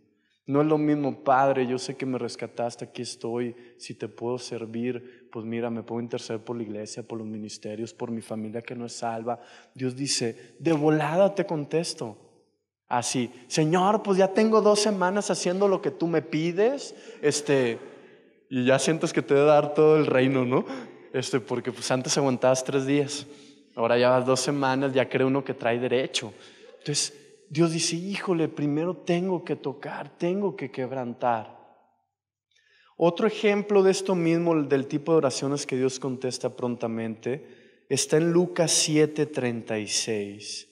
Speaker 1: No es lo mismo, Padre, yo sé que me rescataste, aquí estoy, si te puedo servir, pues mira, me puedo interceder por la iglesia, por los ministerios, por mi familia que no es salva. Dios dice, de volada te contesto. Así, Señor, pues ya tengo 2 semanas haciendo lo que tú me pides, y ya sientes que te debe dar todo el reino, ¿no? Porque pues antes aguantabas 3 días, ahora ya vas 2 semanas, ya cree uno que trae derecho. Entonces, Dios dice, híjole, primero tengo que tocar, tengo que quebrantar. Otro ejemplo de esto mismo, del tipo de oraciones que Dios contesta prontamente, está en Lucas 7:36.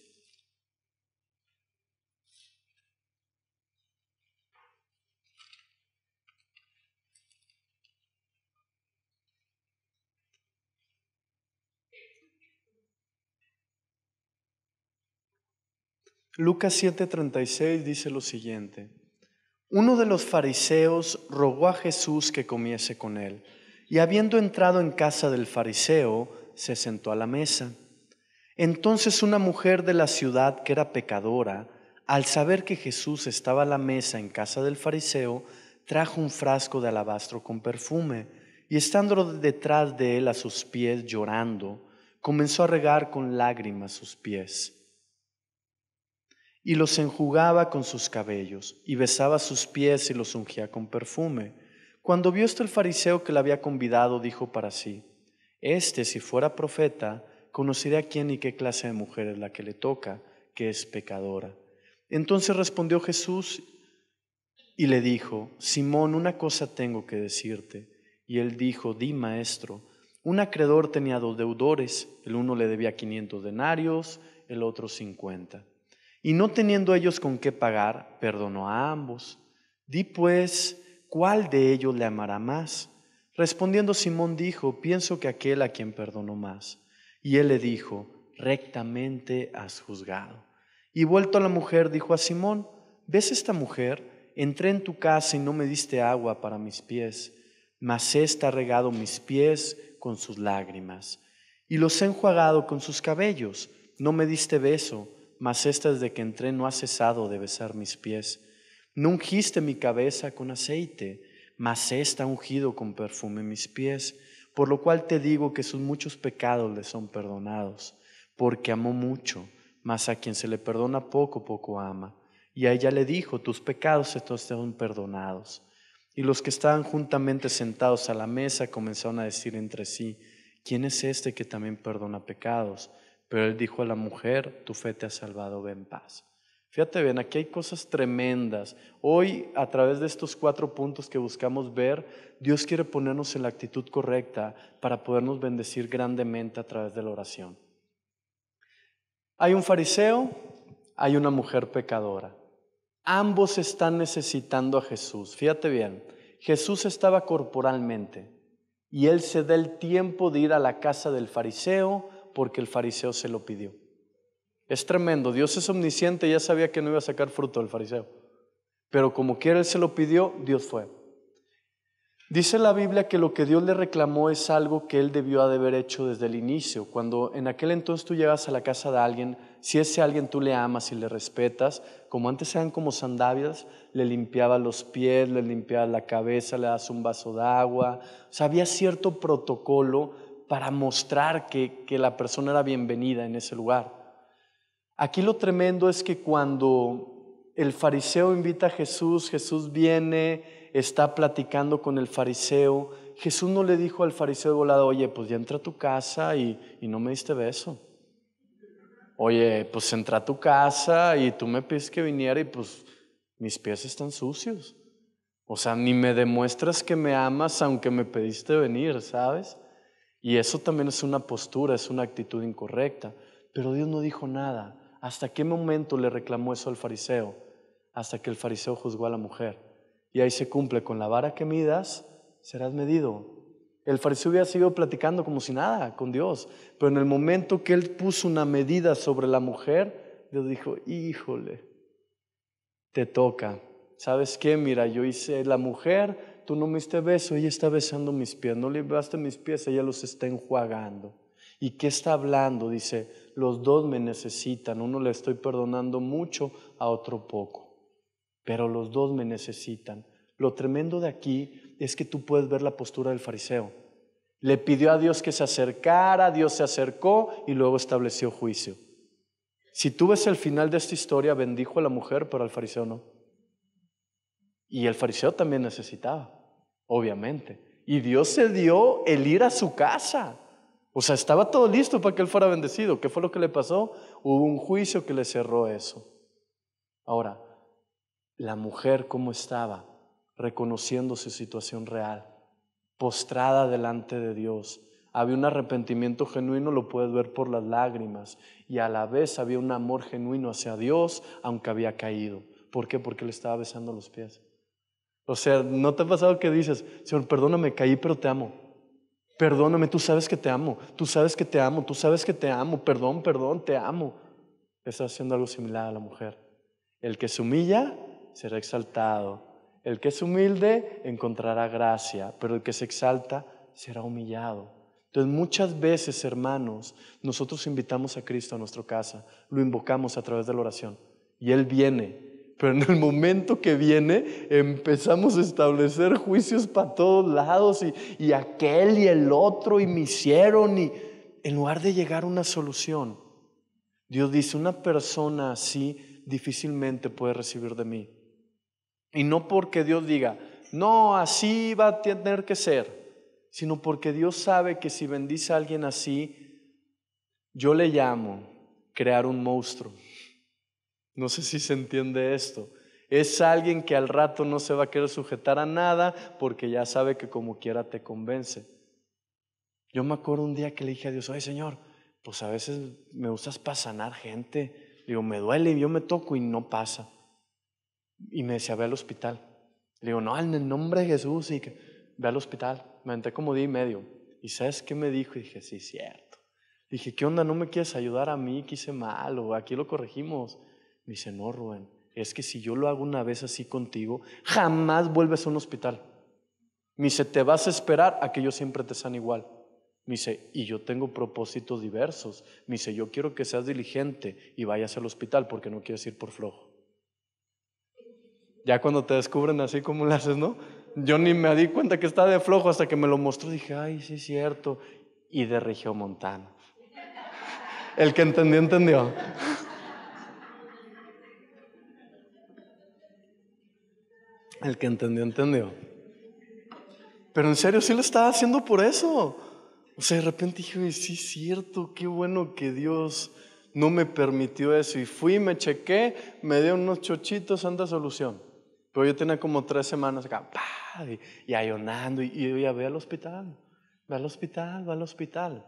Speaker 1: Lucas 7:36 dice lo siguiente: uno de los fariseos rogó a Jesús que comiese con él, y habiendo entrado en casa del fariseo, se sentó a la mesa. Entonces una mujer de la ciudad, que era pecadora, al saber que Jesús estaba a la mesa en casa del fariseo, trajo un frasco de alabastro con perfume, y estando detrás de él a sus pies llorando, comenzó a regar con lágrimas sus pies y los enjugaba con sus cabellos y besaba sus pies y los ungía con perfume. Cuando vio esto el fariseo que le había convidado, dijo para sí: si fuera profeta, conocería quién y qué clase de mujer es la que le toca, que es pecadora. Entonces respondió Jesús y le dijo: Simón, una cosa tengo que decirte. Y él dijo: Di, maestro. Un acreedor tenía 2 deudores, el uno le debía 500 denarios, el otro 50. Y no teniendo ellos con qué pagar, perdonó a ambos. Di pues, ¿cuál de ellos le amará más? Respondiendo Simón dijo: Pienso que aquel a quien perdonó más. Y él le dijo: Rectamente has juzgado. Y vuelto a la mujer, dijo a Simón: ¿Ves esta mujer? Entré en tu casa y no me diste agua para mis pies, mas ésta ha regado mis pies con sus lágrimas y los he enjuagado con sus cabellos. No me diste beso, mas ésta desde que entré no ha cesado de besar mis pies. No ungiste mi cabeza con aceite, mas ésta ha ungido con perfume mis pies. Por lo cual te digo que sus muchos pecados le son perdonados, porque amó mucho, mas a quien se le perdona poco, poco ama. Y a ella le dijo: tus pecados están perdonados. Y los que estaban juntamente sentados a la mesa comenzaron a decir entre sí: ¿quién es este que también perdona pecados? Pero él dijo a la mujer: tu fe te ha salvado, ve en paz. Fíjate bien, aquí hay cosas tremendas. Hoy, a través de estos 4 puntos que buscamos ver, Dios quiere ponernos en la actitud correcta para podernos bendecir grandemente a través de la oración. Hay un fariseo, hay una mujer pecadora. Ambos están necesitando a Jesús. Fíjate bien, Jesús estaba corporalmente y él se da el tiempo de ir a la casa del fariseo porque el fariseo se lo pidió. Es tremendo, Dios es omnisciente, ya sabía que no iba a sacar fruto del fariseo, pero como quiera él se lo pidió, Dios fue. Dice la Biblia que lo que Dios le reclamó es algo que él debió de haber hecho desde el inicio. Cuando en aquel entonces tú llegas a la casa de alguien, si ese alguien tú le amas y le respetas, como antes eran como sandalias, le limpiabas los pies, le limpiabas la cabeza, le das un vaso de agua. O sea, había cierto protocolo para mostrar que la persona era bienvenida en ese lugar. Aquí lo tremendo es que cuando el fariseo invita a Jesús, Jesús viene, está platicando con el fariseo. Jesús no le dijo al fariseo de volada: oye, pues ya entra a tu casa y no me diste beso. Oye, pues entra a tu casa y tú me pides que viniera y pues mis pies están sucios. O sea, ni me demuestras que me amas aunque me pediste venir, ¿sabes? Y eso también es una postura, es una actitud incorrecta. Pero Dios no dijo nada. ¿Hasta qué momento le reclamó eso al fariseo? Hasta que el fariseo juzgó a la mujer. Y ahí se cumple: con la vara que midas, serás medido. El fariseo había seguido platicando como si nada con Dios. Pero en el momento que él puso una medida sobre la mujer, Dios dijo: híjole, te toca. ¿Sabes qué? Mira, yo hice la mujer, tú no me diste beso, ella está besando mis pies. No le besaste mis pies, ella los está enjuagando. ¿Y qué está hablando? Dice: los dos me necesitan. Uno le estoy perdonando mucho, a otro poco. Pero los dos me necesitan. Lo tremendo de aquí es que tú puedes ver la postura del fariseo. Le pidió a Dios que se acercara, Dios se acercó y luego estableció juicio. Si tú ves el final de esta historia, bendijo a la mujer, pero al fariseo no. Y el fariseo también necesitaba, obviamente. Y Dios se dio el ir a su casa. O sea, estaba todo listo para que él fuera bendecido. ¿Qué fue lo que le pasó? Hubo un juicio que le cerró eso. Ahora, la mujer, ¿cómo estaba? Reconociendo su situación real, postrada delante de Dios. Había un arrepentimiento genuino, lo puedes ver por las lágrimas. Y a la vez había un amor genuino hacia Dios, aunque había caído. ¿Por qué? Porque le estaba besando los pies. O sea, ¿no te ha pasado que dices: Señor, perdóname, caí, pero te amo? Perdóname, tú sabes que te amo, tú sabes que te amo, tú sabes que te amo, perdón, te amo. Está haciendo algo similar a la mujer. El que se humilla será exaltado. El que es humilde encontrará gracia, pero el que se exalta será humillado. Entonces, muchas veces, hermanos, nosotros invitamos a Cristo a nuestra casa, lo invocamos a través de la oración y Él viene. Pero en el momento que viene, empezamos a establecer juicios para todos lados y aquel y el otro y me hicieron y en lugar de llegar a una solución, Dios dice, una persona así difícilmente puede recibir de mí. Y no porque Dios diga, no, así va a tener que ser, sino porque Dios sabe que si bendice a alguien así, yo le llamo crear un monstruo. No sé si se entiende esto. Es alguien que al rato no se va a querer sujetar a nada porque ya sabe que como quiera te convence. Yo me acuerdo un día que le dije a Dios, oye Señor, pues a veces me usas para sanar gente. Digo, me duele y yo me toco y no pasa. Y me decía, ve al hospital. Le digo, no, en el nombre de Jesús, y que ve al hospital. Me aventé como día y medio. ¿Y sabes qué me dijo? Y dije, sí, cierto. Dije, ¿qué onda? ¿No me quieres ayudar a mí? ¿Qué hice mal? ¿O aquí lo corregimos? Me dice, no, Rubén, es que si yo lo hago una vez así contigo, jamás vuelves a un hospital. Me dice, te vas a esperar a que yo siempre te sane igual. Me dice, y yo tengo propósitos diversos. Me dice, yo quiero que seas diligente y vayas al hospital porque no quieres ir por flojo. Ya cuando te descubren así como lo haces, ¿no? Yo ni me di cuenta que estaba de flojo hasta que me lo mostró. Dije, ay, sí es cierto. Y de Regiomontano. El que entendió, entendió. El que entendió, entendió. Pero en serio, sí lo estaba haciendo por eso. O sea, de repente dije, sí es cierto, qué bueno que Dios no me permitió eso. Y fui, me chequé, me dio unos chochitos, santa solución. Pero yo tenía como 3 semanas acá, ¡pah! Y ayunando, y yo ya ve al hospital, ve al hospital, va al hospital.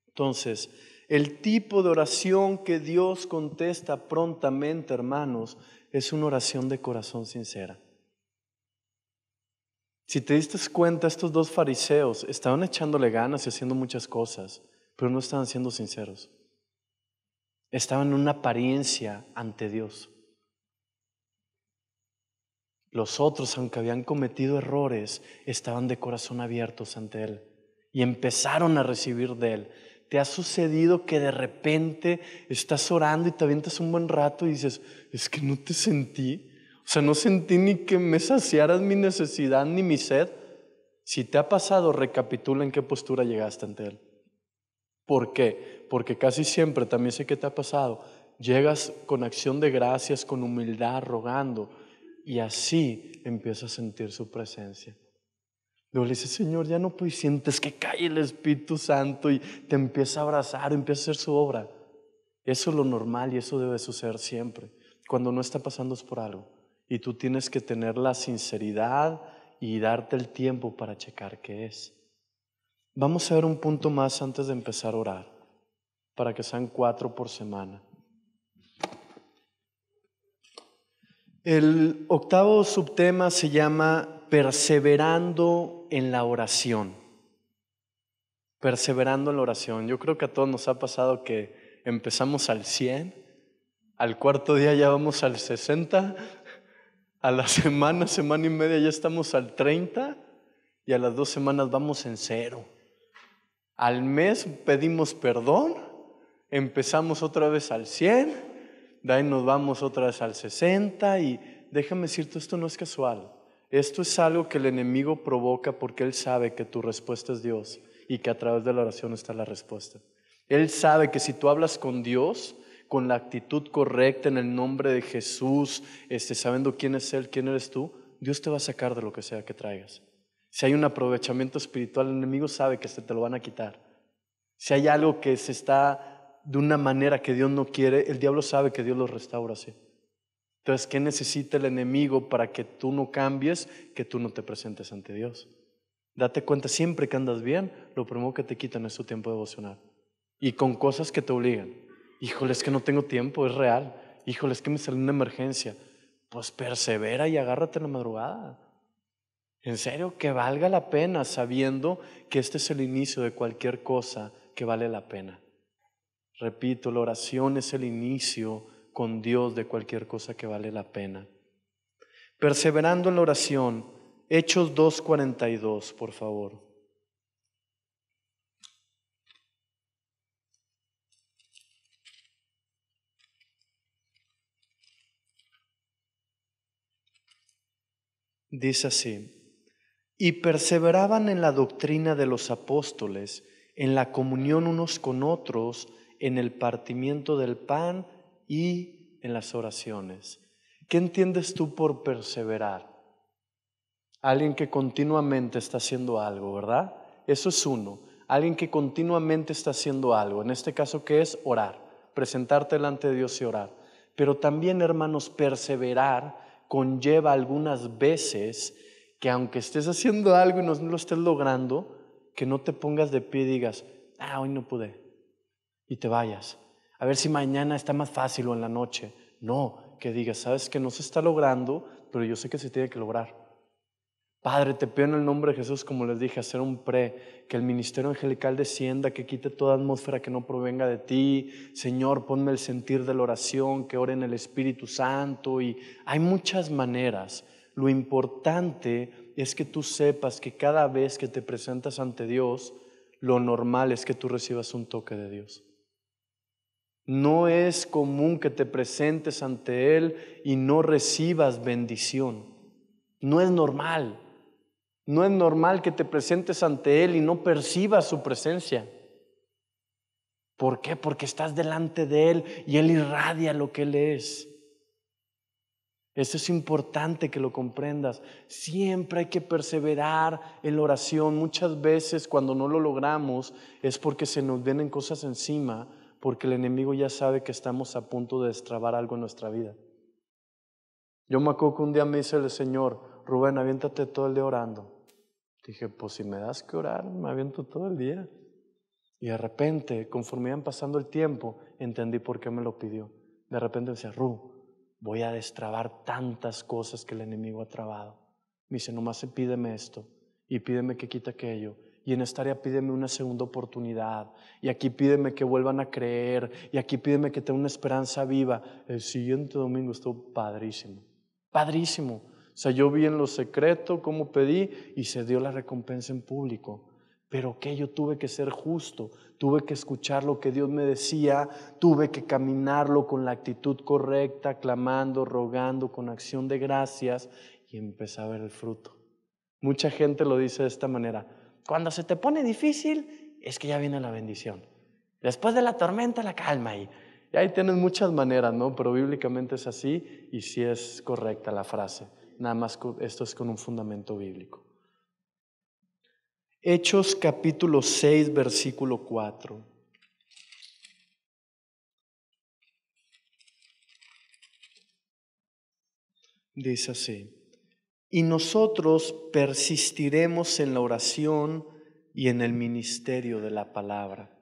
Speaker 1: Entonces, el tipo de oración que Dios contesta prontamente, hermanos, es una oración de corazón sincera. Si te diste cuenta, estos 2 fariseos estaban echándole ganas y haciendo muchas cosas, pero no estaban siendo sinceros. Estaban en una apariencia ante Dios. Los otros, aunque habían cometido errores, estaban de corazón abiertos ante Él y empezaron a recibir de Él. ¿Te ha sucedido que de repente estás orando y te avientas un buen rato y dices, es que no te sentí? O sea, no sentí ni que me saciaras mi necesidad ni mi sed. Si te ha pasado, recapitula en qué postura llegaste ante Él. ¿Por qué? Porque casi siempre, también sé que te ha pasado, llegas con acción de gracias, con humildad, rogando, y así empiezas a sentir su presencia. Luego le dices, Señor, ya no puedo, y sientes que cae el Espíritu Santo y te empieza a abrazar, empieza a hacer su obra. Eso es lo normal y eso debe suceder siempre. Cuando no está pasando es por algo. Y tú tienes que tener la sinceridad y darte el tiempo para checar qué es. Vamos a ver un punto más antes de empezar a orar, para que sean 4 por semana. El octavo subtema se llama perseverando en la oración. Perseverando en la oración. Yo creo que a todos nos ha pasado que empezamos al 100, al cuarto día ya vamos al 60, a la semana, semana y media ya estamos al 30 y a las 2 semanas vamos en 0. Al mes pedimos perdón, empezamos otra vez al 100, de ahí nos vamos otra vez al 60 y déjame decirte, esto no es casual. Esto es algo que el enemigo provoca porque él sabe que tu respuesta es Dios y que a través de la oración está la respuesta. Él sabe que si tú hablas con Dios, con la actitud correcta en el nombre de Jesús, sabiendo quién es Él, quién eres tú, Dios te va a sacar de lo que sea que traigas. Si hay un aprovechamiento espiritual, el enemigo sabe que te lo van a quitar. Si hay algo que se está de una manera que Dios no quiere, el diablo sabe que Dios lo restaura así. Entonces, ¿qué necesita el enemigo para que tú no cambies, que tú no te presentes ante Dios? Date cuenta, siempre que andas bien, lo primero que te quitan es tu tiempo devocional. Y con cosas que te obligan. Híjole, es que no tengo tiempo, es real. Híjole, es que me salió una emergencia. Pues persevera y agárrate en la madrugada. En serio, que valga la pena, sabiendo que este es el inicio de cualquier cosa que vale la pena. Repito, la oración es el inicio con Dios de cualquier cosa que vale la pena. Perseverando en la oración, Hechos 2:42, por favor. Dice así: y perseveraban en la doctrina de los apóstoles, en la comunión unos con otros, en el partimiento del pan y en las oraciones. ¿Qué entiendes tú por perseverar? Alguien que continuamente está haciendo algo, ¿verdad? Eso es uno. Alguien que continuamente está haciendo algo. En este caso, ¿qué es? Orar. Presentarte delante de Dios y orar. Pero también, hermanos, perseverar conlleva algunas veces que aunque estés haciendo algo y no lo estés logrando, que no te pongas de pie y digas, hoy no pude, y te vayas. A ver si mañana está más fácil o en la noche. No, que digas, sabes que no se está logrando, pero yo sé que se tiene que lograr. Padre, te pido en el nombre de Jesús, como les dije, hacer un que el ministerio angelical descienda, que quite toda atmósfera que no provenga de ti. Señor, ponme el sentir de la oración, que ore en el Espíritu Santo. Y hay muchas maneras. Lo importante es que tú sepas que cada vez que te presentas ante Dios, lo normal es que tú recibas un toque de Dios. No es común que te presentes ante Él y no recibas bendición. No es normal. No es normal que te presentes ante Él y no percibas su presencia. ¿Por qué? Porque estás delante de Él y Él irradia lo que Él es. Eso es importante que lo comprendas. Siempre hay que perseverar en la oración. Muchas veces cuando no lo logramos es porque se nos vienen cosas encima, porque el enemigo ya sabe que estamos a punto de destrabar algo en nuestra vida. Yo me acuerdo que un día me dice el Señor, Rubén, aviéntate todo el día orando. Dije, pues si me das que orar, me aviento todo el día. Y de repente, conforme iban pasando el tiempo, entendí por qué me lo pidió. De repente decía, voy a destrabar tantas cosas que el enemigo ha trabado. Me dice, nomás pídeme esto y pídeme que quite aquello. Y en esta área pídeme una segunda oportunidad. Y aquí pídeme que vuelvan a creer. Y aquí pídeme que tenga una esperanza viva. El siguiente domingo estuvo padrísimo. Padrísimo. O sea, yo vi en lo secreto cómo pedí y se dio la recompensa en público. Pero que yo tuve que ser justo, tuve que escuchar lo que Dios me decía, tuve que caminarlo con la actitud correcta, clamando, rogando, con acción de gracias, y empecé a ver el fruto. Mucha gente lo dice de esta manera: cuando se te pone difícil, es que ya viene la bendición. Después de la tormenta, la calma. Y ahí tienes muchas maneras, ¿no? Pero bíblicamente es así y sí es correcta la frase. Nada más esto es con un fundamento bíblico. Hechos capítulo 6, versículo 4. Dice así: y nosotros persistiremos en la oración y en el ministerio de la palabra.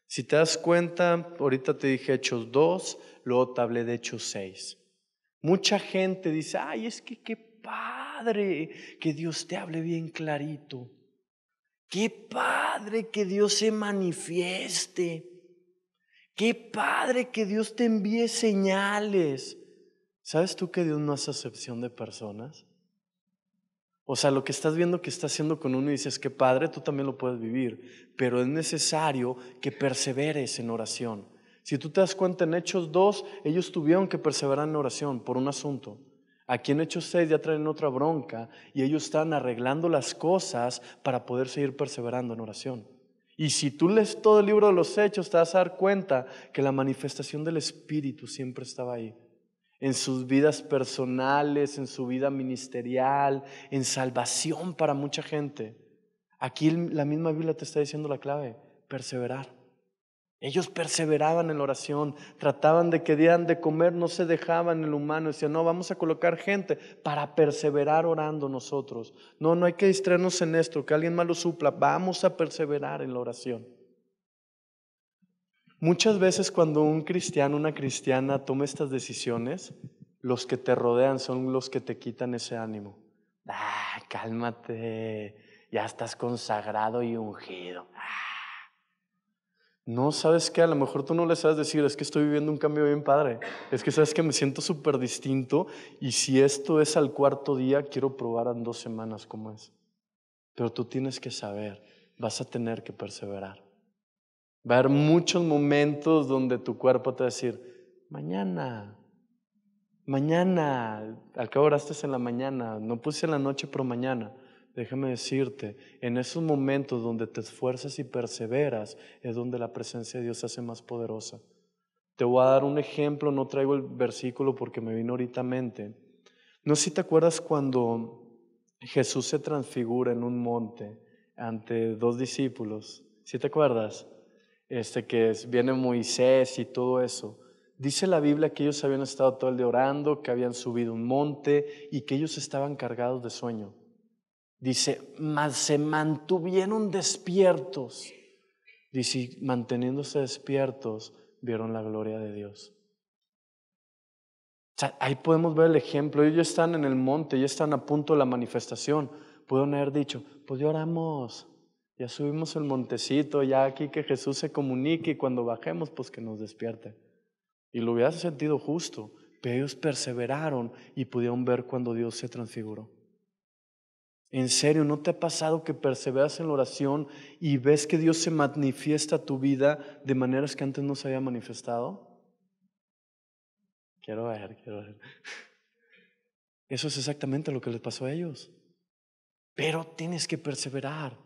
Speaker 1: Si te das cuenta, ahorita te dije Hechos 2, luego te hablé de Hechos 6. Mucha gente dice, es que qué padre que Dios te hable bien clarito. Qué padre que Dios se manifieste. Qué padre que Dios te envíe señales. ¿Sabes tú que Dios no hace acepción de personas? O sea, lo que estás viendo que está haciendo con uno y dices, qué padre, tú también lo puedes vivir. Pero es necesario que perseveres en oración. Si tú te das cuenta, en Hechos 2, ellos tuvieron que perseverar en oración por un asunto. Aquí en Hechos 6 ya traen otra bronca y ellos están arreglando las cosas para poder seguir perseverando en oración. Y si tú lees todo el libro de los Hechos, te vas a dar cuenta que la manifestación del Espíritu siempre estaba ahí. En sus vidas personales, en su vida ministerial, en salvación para mucha gente. Aquí la misma Biblia te está diciendo la clave: perseverar. Ellos perseveraban en la oración, trataban de que dieran de comer, no se dejaban en lo humano, decían, no, vamos a colocar gente para perseverar orando nosotros. No hay que distraernos en esto, que alguien más lo supla, vamos a perseverar en la oración. Muchas veces cuando un cristiano, una cristiana toma estas decisiones, los que te rodean son los que te quitan ese ánimo. Cálmate, ya estás consagrado y ungido. No, ¿sabes qué? A lo mejor tú no le sabes decir, es que estoy viviendo un cambio bien padre. Es que sabes que me siento súper distinto y si esto es al cuarto día, quiero probar en 2 semanas cómo es. Pero tú tienes que saber, vas a tener que perseverar. Va a haber muchos momentos donde tu cuerpo te va a decir, mañana, Mañana, al cabo oraste en la mañana, no puse en la noche, pero mañana. Déjame decirte, en esos momentos donde te esfuerzas y perseveras, es donde la presencia de Dios se hace más poderosa. Te voy a dar un ejemplo, no traigo el versículo porque me vino ahorita a mente. No sé si te acuerdas cuando Jesús se transfigura en un monte ante dos discípulos. ¿Sí te acuerdas? Viene Moisés y todo eso. Dice la Biblia que ellos habían estado todo el día orando, que habían subido un monte y que ellos estaban cargados de sueño. Dice, mas se mantuvieron despiertos. Dice, manteniéndose despiertos, vieron la gloria de Dios. O sea, ahí podemos ver el ejemplo. Ellos ya están en el monte, ya están a punto de la manifestación. Pudieron haber dicho, pues ya oramos, ya subimos el montecito, ya aquí que Jesús se comunique y cuando bajemos, pues que nos despierte. Y lo hubiera sentido justo, pero ellos perseveraron y pudieron ver cuando Dios se transfiguró. En serio, ¿no te ha pasado que perseveras en la oración y ves que Dios se manifiesta a tu vida de maneras que antes no se había manifestado? Quiero ver. Eso es exactamente lo que les pasó a ellos. Pero tienes que perseverar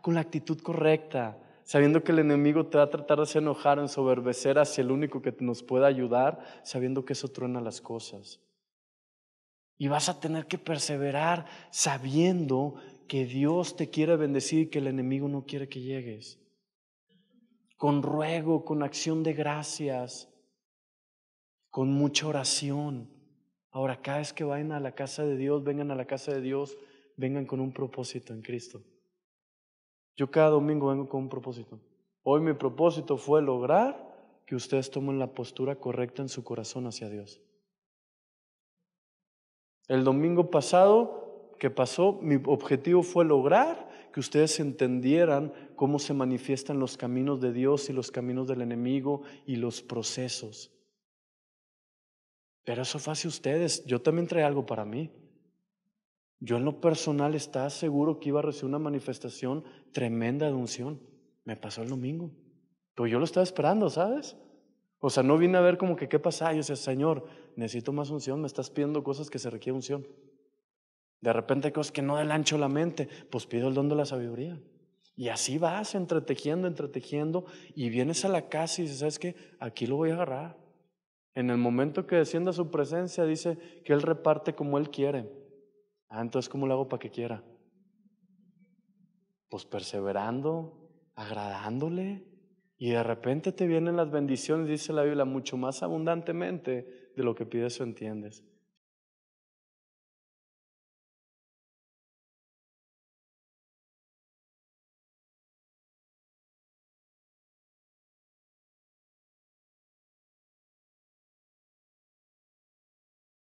Speaker 1: con la actitud correcta, sabiendo que el enemigo te va a tratar de hacer enojar, ensoberbecer hacia el único que nos puede ayudar, sabiendo que eso truena las cosas. Y vas a tener que perseverar sabiendo que Dios te quiere bendecir y que el enemigo no quiere que llegues. Con ruego, con acción de gracias, con mucha oración. Ahora, cada vez que vayan a la casa de Dios, vengan a la casa de Dios, vengan con un propósito en Cristo. Yo cada domingo vengo con un propósito. Hoy mi propósito fue lograr que ustedes tomen la postura correcta en su corazón hacia Dios. El domingo pasado que pasó, mi objetivo fue lograr que ustedes entendieran cómo se manifiestan los caminos de Dios y los caminos del enemigo y los procesos. Pero eso fue hacia ustedes. Yo también traía algo para mí. Yo en lo personal estaba seguro que iba a recibir una manifestación tremenda de unción. Me pasó el domingo. Pero yo lo estaba esperando, ¿sabes? O sea, no vine a ver como que qué pasa. Yo decía, Señor, necesito más unción. Me estás pidiendo cosas que se requieren unción. De repente hay cosas que no del ancho la mente. Pues pido el don de la sabiduría. Y así vas entretejiendo. Y vienes a la casa y dices, ¿sabes qué? Aquí lo voy a agarrar. En el momento que descienda a su presencia, dice que Él reparte como Él quiere. Entonces, ¿cómo lo hago para que quiera? Pues perseverando, agradándole. Y de repente te vienen las bendiciones, dice la Biblia, mucho más abundantemente de lo que pides o entiendes.